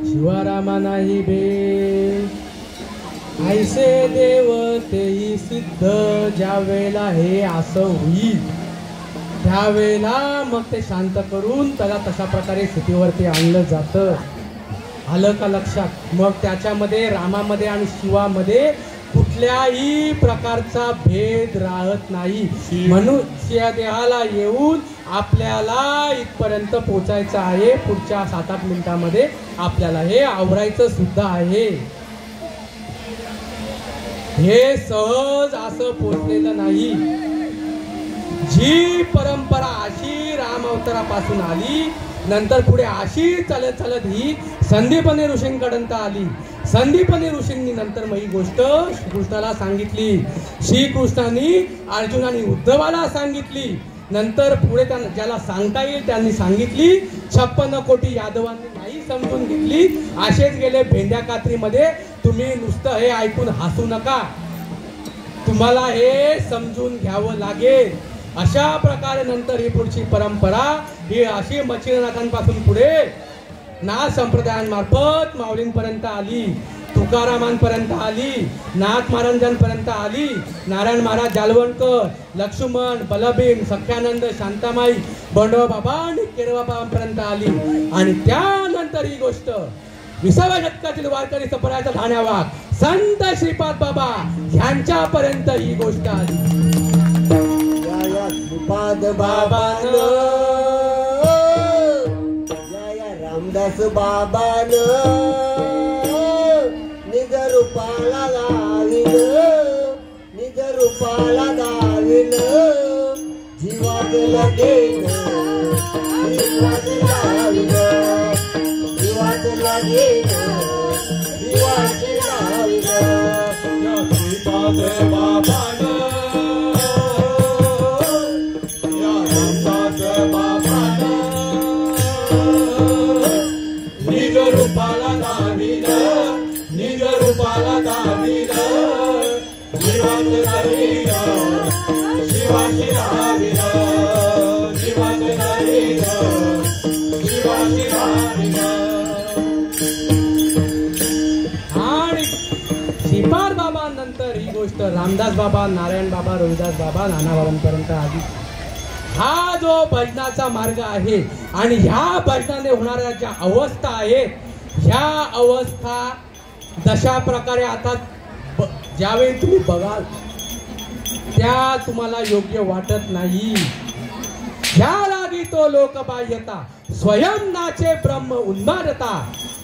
शिवारामा नाही भेद ऐसे देव तेही सिद्ध. ज्या वेळेला हे असं होईल त्यावेळेला मग ते शांत करून त्याला तशा प्रकारे स्थितीवरती आणलं जातं. आलं का लक्षात? मग त्याच्यामध्ये रामामध्ये आणि शिवामध्ये कुठल्याही प्रकारचा भेद राहत नाही. मनुष्य देहाला येऊन आपल्याला इथपर्यंत पोचायचं आहे. पुढच्या 7-8 मिनिटांमध्ये आपल्याला हे आवरायचं सुद्धा आहे. हे सहज असं पोचलेलं नाही. जी परंपरा अशी राम अवतारापासून आली, नंतर पुढे अशी चालत चालत ही संदीपनी ऋषींकडंत आली. संदीपनी ऋषींनी नंतर मग ही गोष्ट श्रीकृष्णाला सांगितली. श्रीकृष्णांनी अर्जुन आणि उद्धवाला सांगितली. नंतर पुढे त्यांना ज्याला सांगता येईल त्यांनी सांगितली. 56 कोटी यादवांनी नाही समजून घेतली. असेच गेले भेंड्या कात्रीमध्ये. तुम्ही नुसतं हे ऐकून हसू नका, तुम्हाला हे समजून घ्यावं लागेल. अशा प्रकारे नंतर ही पुढची परंपरा ही अशी मच्छिंद्रनाथांपासून पुढे नाथ संप्रदायांमार्फत माऊलींपर्यंत आली, तुकारामांपर्यंत आली, नाथ महाराजांपर्यंत आली, नारायण महाराज जालवणकर, लक्ष्मण, बलभीम, सख्यानंद, शांतामाई, बंडोबा बाबा आणि केरबाबांपर्यंत आली. आणि त्यानंतर ही गोष्ट 20व्या शतकातील वारकरी संप्रदायाचा ठाण्यावाग संत श्रीपाद बाबा यांच्यापर्यंत ही गोष्ट आली. श्रीपाद बाबानो जय रामदास बाबानो निज रूपाला गाविल, निज रूपाला गाविल, जीवात लगेल, जीवात लागेल, जीवात लगेल. शिवाची नाविद या श्रीपाद बाबान या रामदास बाबान निज रूपाला दाविल निज रूपाला दाविल शिवाचे दाविल शिवाची दाविल शिवाचे दाविल शिवाची दाविल आणि श्रीपाद बाबा नंतर ही गोष्ट रामदास बाबा, नारायण बाबा, रविदास बाबा, नाना बाबांपर्यंत आली. हा जो भजनाचा मार्ग आहे आणि ह्या भजनाने होणाऱ्या ज्या अवस्था आहेत, ह्या अवस्था जशा प्रकारे आता ज्यावेळी तुम्ही बघाल त्या तुम्हाला योग्य वाटत नाही. ह्या लागी तो लोकबाह्यता स्वयं नाचे ब्रह्म उन्मादता.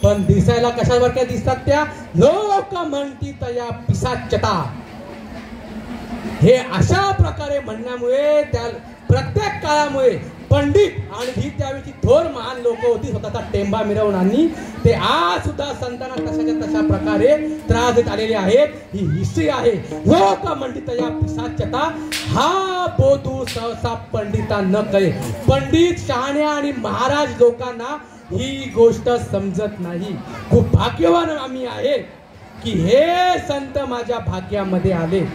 पण दिसायला कशासारख्या दिसतात त्या? लोक म्हणती तया पिसाच्यता. हे अशा प्रकारे म्हणण्यामुळे त्या प्रत्येक काळामुळे पंडित आणि ही त्यावेळी थोर महान लोक होती स्वतःचा टेंबा मिरवणारी, ते आज सुद्धा संतांना तशाच्या तशा प्रकारे त्रास देत आलेले आहेत. ही हिस्ट्री आहे. लोक म्हणती तया पिसाच्यता हा बोधू सहसा पंडिता न कळे. पंडित, शहाण्या आणि महाराज लोकांना ही गोष्ट समजत नाही. खूप भाग्यवान आम्ही आहे की हे संत माझ्या भाग्यामध्ये आले.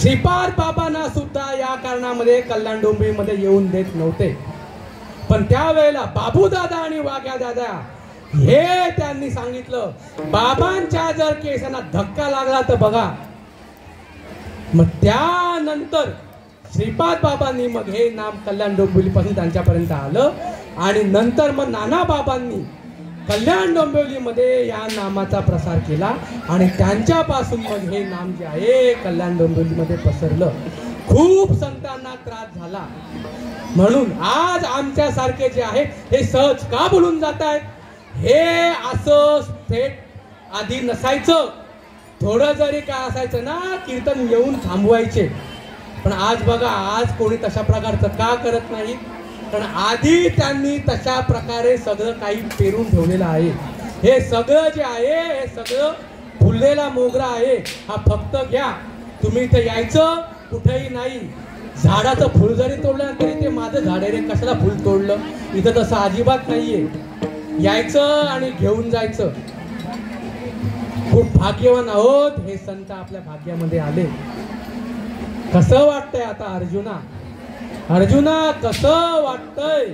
श्रीपाद बाबांना सुद्धा या कारणामध्ये कल्याण डोंबिवलीमध्ये येऊन देत नव्हते. पण त्यावेळेला बाबू दादा आणि वाघ्या दादा हे त्यांनी सांगितलं, बाबांच्या जर केसांना धक्का लागला तर बघा. मग त्यानंतर श्रीपाद बाबांनी मग हे नाम कल्याण डोंबिवलीपासून त्यांच्यापर्यंत आलं. आणि नंतर मग नाना बाबांनी कल्याण डोंबिवलीमध्ये या नामाचा प्रसार केला आणि त्यांच्यापासून मग हे नाम जे आहे कल्याण डोंबिवलीमध्ये पसरलं. खूप संतांना त्रास झाला. म्हणून आज आमच्या सारखे जे आहे हे सहज का बोलून जात आहेत? हे असं थेट आधी नसायचं. थोडं जरी काय असायचं ना, कीर्तन येऊन थांबवायचे. पण आज बघा, आज कोणी तशा प्रकारचं का करत नाही? पण आधी त्यांनी तशा प्रकारे सगळं काही पेरून ठेवलेलं आहे. हे सगळं जे आहे हे सगळं फुललेला मोगरा आहे. हा फक्त घ्या. तुम्ही इथं यायचं, कुठेही नाही. झाडाचं फुल जरी तोडलं तरी ते माझं झाड आहे रे, कशाला फुल तोडलं? इथं तसं अजिबात नाहीये. यायचं आणि घेऊन जायचं. खूप भाग्यवान आहोत, हे संत आपल्या भाग्यामध्ये आले. कसं वाटतंय आता अर्जुना? अर्जुना कसं वाटतंय?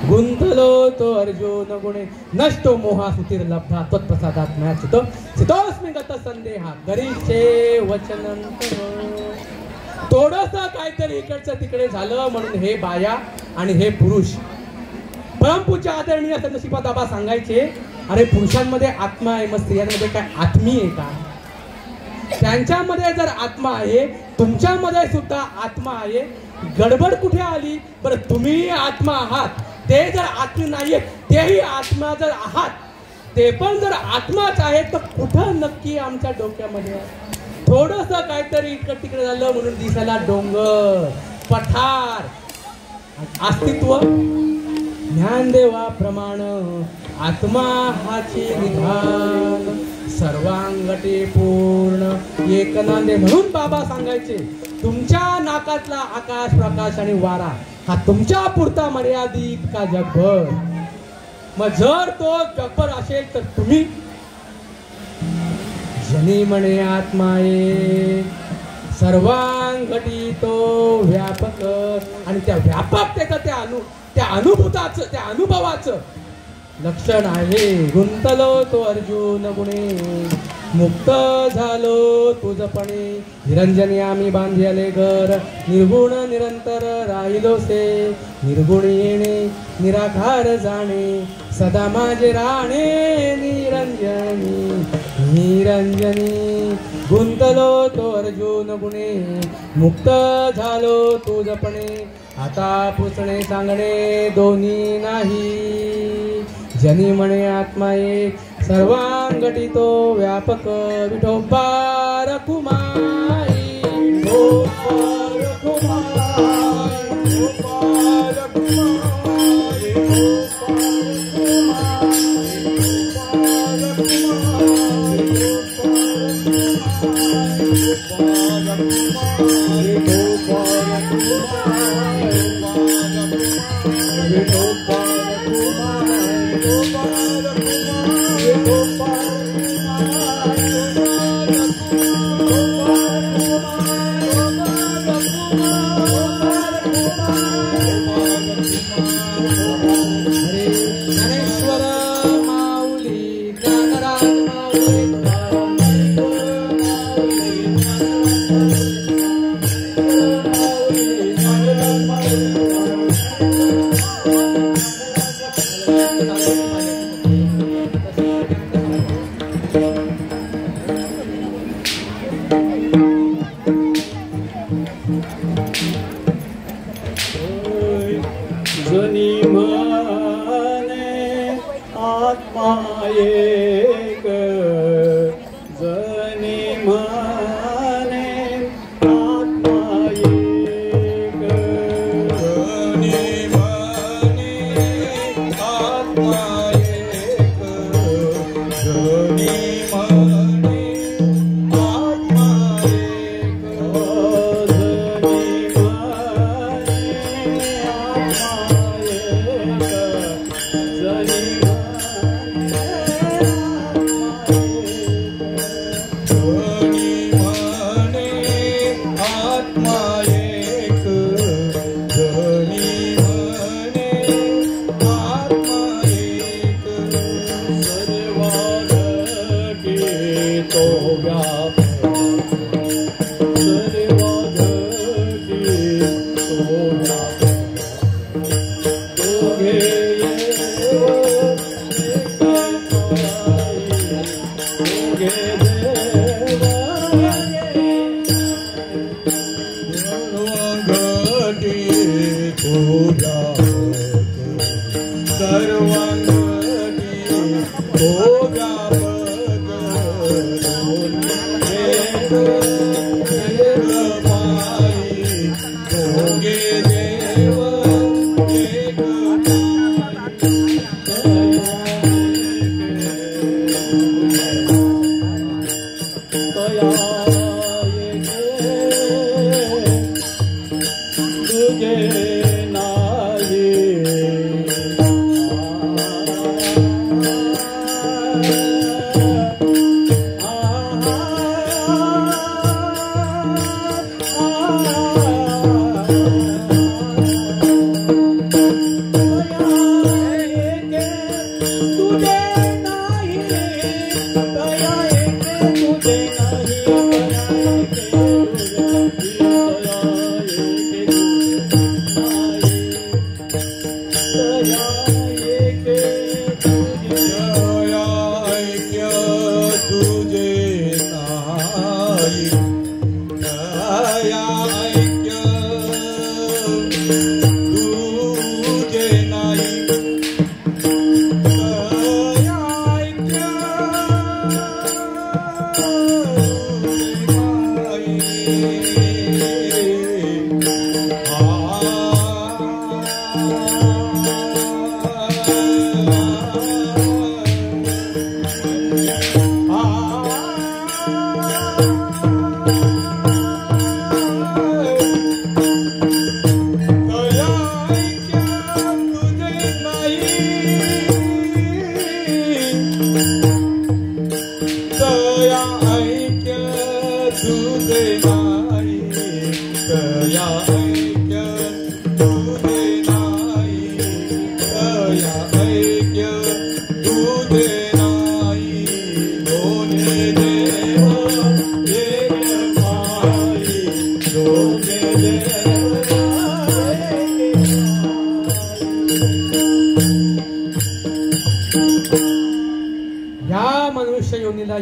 गुंतलो तो अर्जुन गुणे नष्टो मोहा सुतीर लब्धा तत्प्रसादात मयाच्युत सितोस्मि गत संदेहा करीचे वचन. थोडस काहीतरी इकडचं तिकडे झालं म्हणून हे बाया आणि हे पुरुष. परमपूज्य आदरणीय संत श्रीपाद बाबा सांगायचे, अरे पुरुषांमध्ये आत्मा आहे, मग स्त्रियांमध्ये काय आत्मी आहे का? त्यांच्यामध्ये जर आत्मा आहे, तुमच्यामध्ये सुद्धा आत्मा आहे. गडबड कुठे आली? बरं, तुम्ही आत्मा आहात, ते जर आत्मी नाहीये, तेही आत्मा जर आहात, ते पण जर आत्माच आहे, तर कुठं नक्की आमच्या डोक्यामध्ये थोडस काहीतरी इकडे तिकडे झालं म्हणून दिसायला डोंगर पठार अस्तित्व. ज्ञानदेवा प्रमाण आत्मा हाची निधान सर्वांगटे पूर्ण एक नांदे. म्हणून बाबा सांगायचे, तुमच्या नाकातला आकाश प्रकाश आणि वारा हा तुमच्या पुरता मर्यादित का जगभर? मग जर तो जगभर असेल तर तुम्ही जनी म्हणे आत्माये सर्वांगटी तो व्यापक. आणि त्या व्यापकतेचं त्या अनुभूताचं त्या अनुभवाचं लक्षण आहे. गुंतलो तो अर्जुन गुणे मुक्त झालो तुझपणे. निरंजनी आम्ही बांधले घर निर्गुण निरंतर राहिलो से. निर्गुण येणे निराकार जाणे सदा माझे राहणे निरंजनी निरंजनी. गुंतलो तो अर्जुन गुणे मुक्त झालो तुझपणे. आता पुसणे सांगणे दोन्ही नाही. जनी म्हणे आत्मा एक सर्वांगटी तो व्यापक. विठोबा रखुमाई विठोबा रखुमाई विठोबा रखुमाई.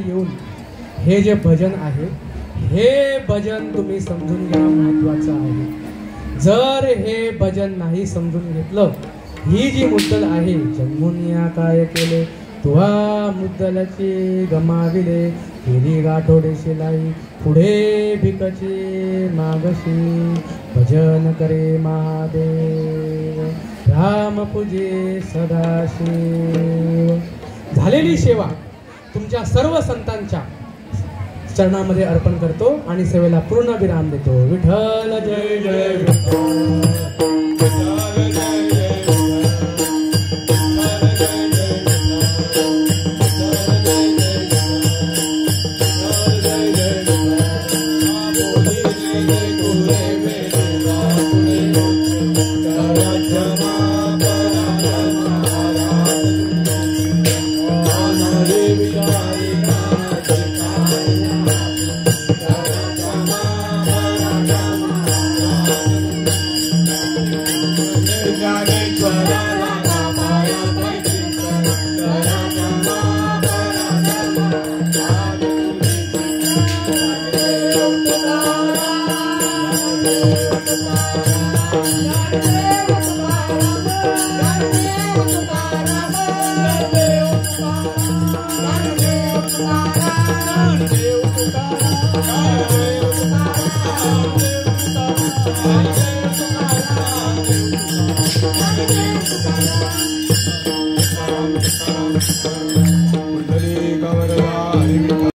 येऊन हे जे भजन आहे हे भजन तुम्ही समजून घ्या, महत्वाचं आहे. जर हे भजन नाही समजून घेतलं, ही जी मुद्दल आहे, जन्मुनिया काय केले तुहा मुद्दलाची गमाविले, केली गाठोडेशी लाई पुढे भिकची मागशी, भजन करे महादेव राम पूजे सदाशिव. झालेली सेवा तुमच्या सर्व संतांच्या चरणामध्ये अर्पण करतो आणि सेवेला पूर्ण विराम देतो. विठ्ठल जय जय विठ्ठल. ज्ञानेश्वरा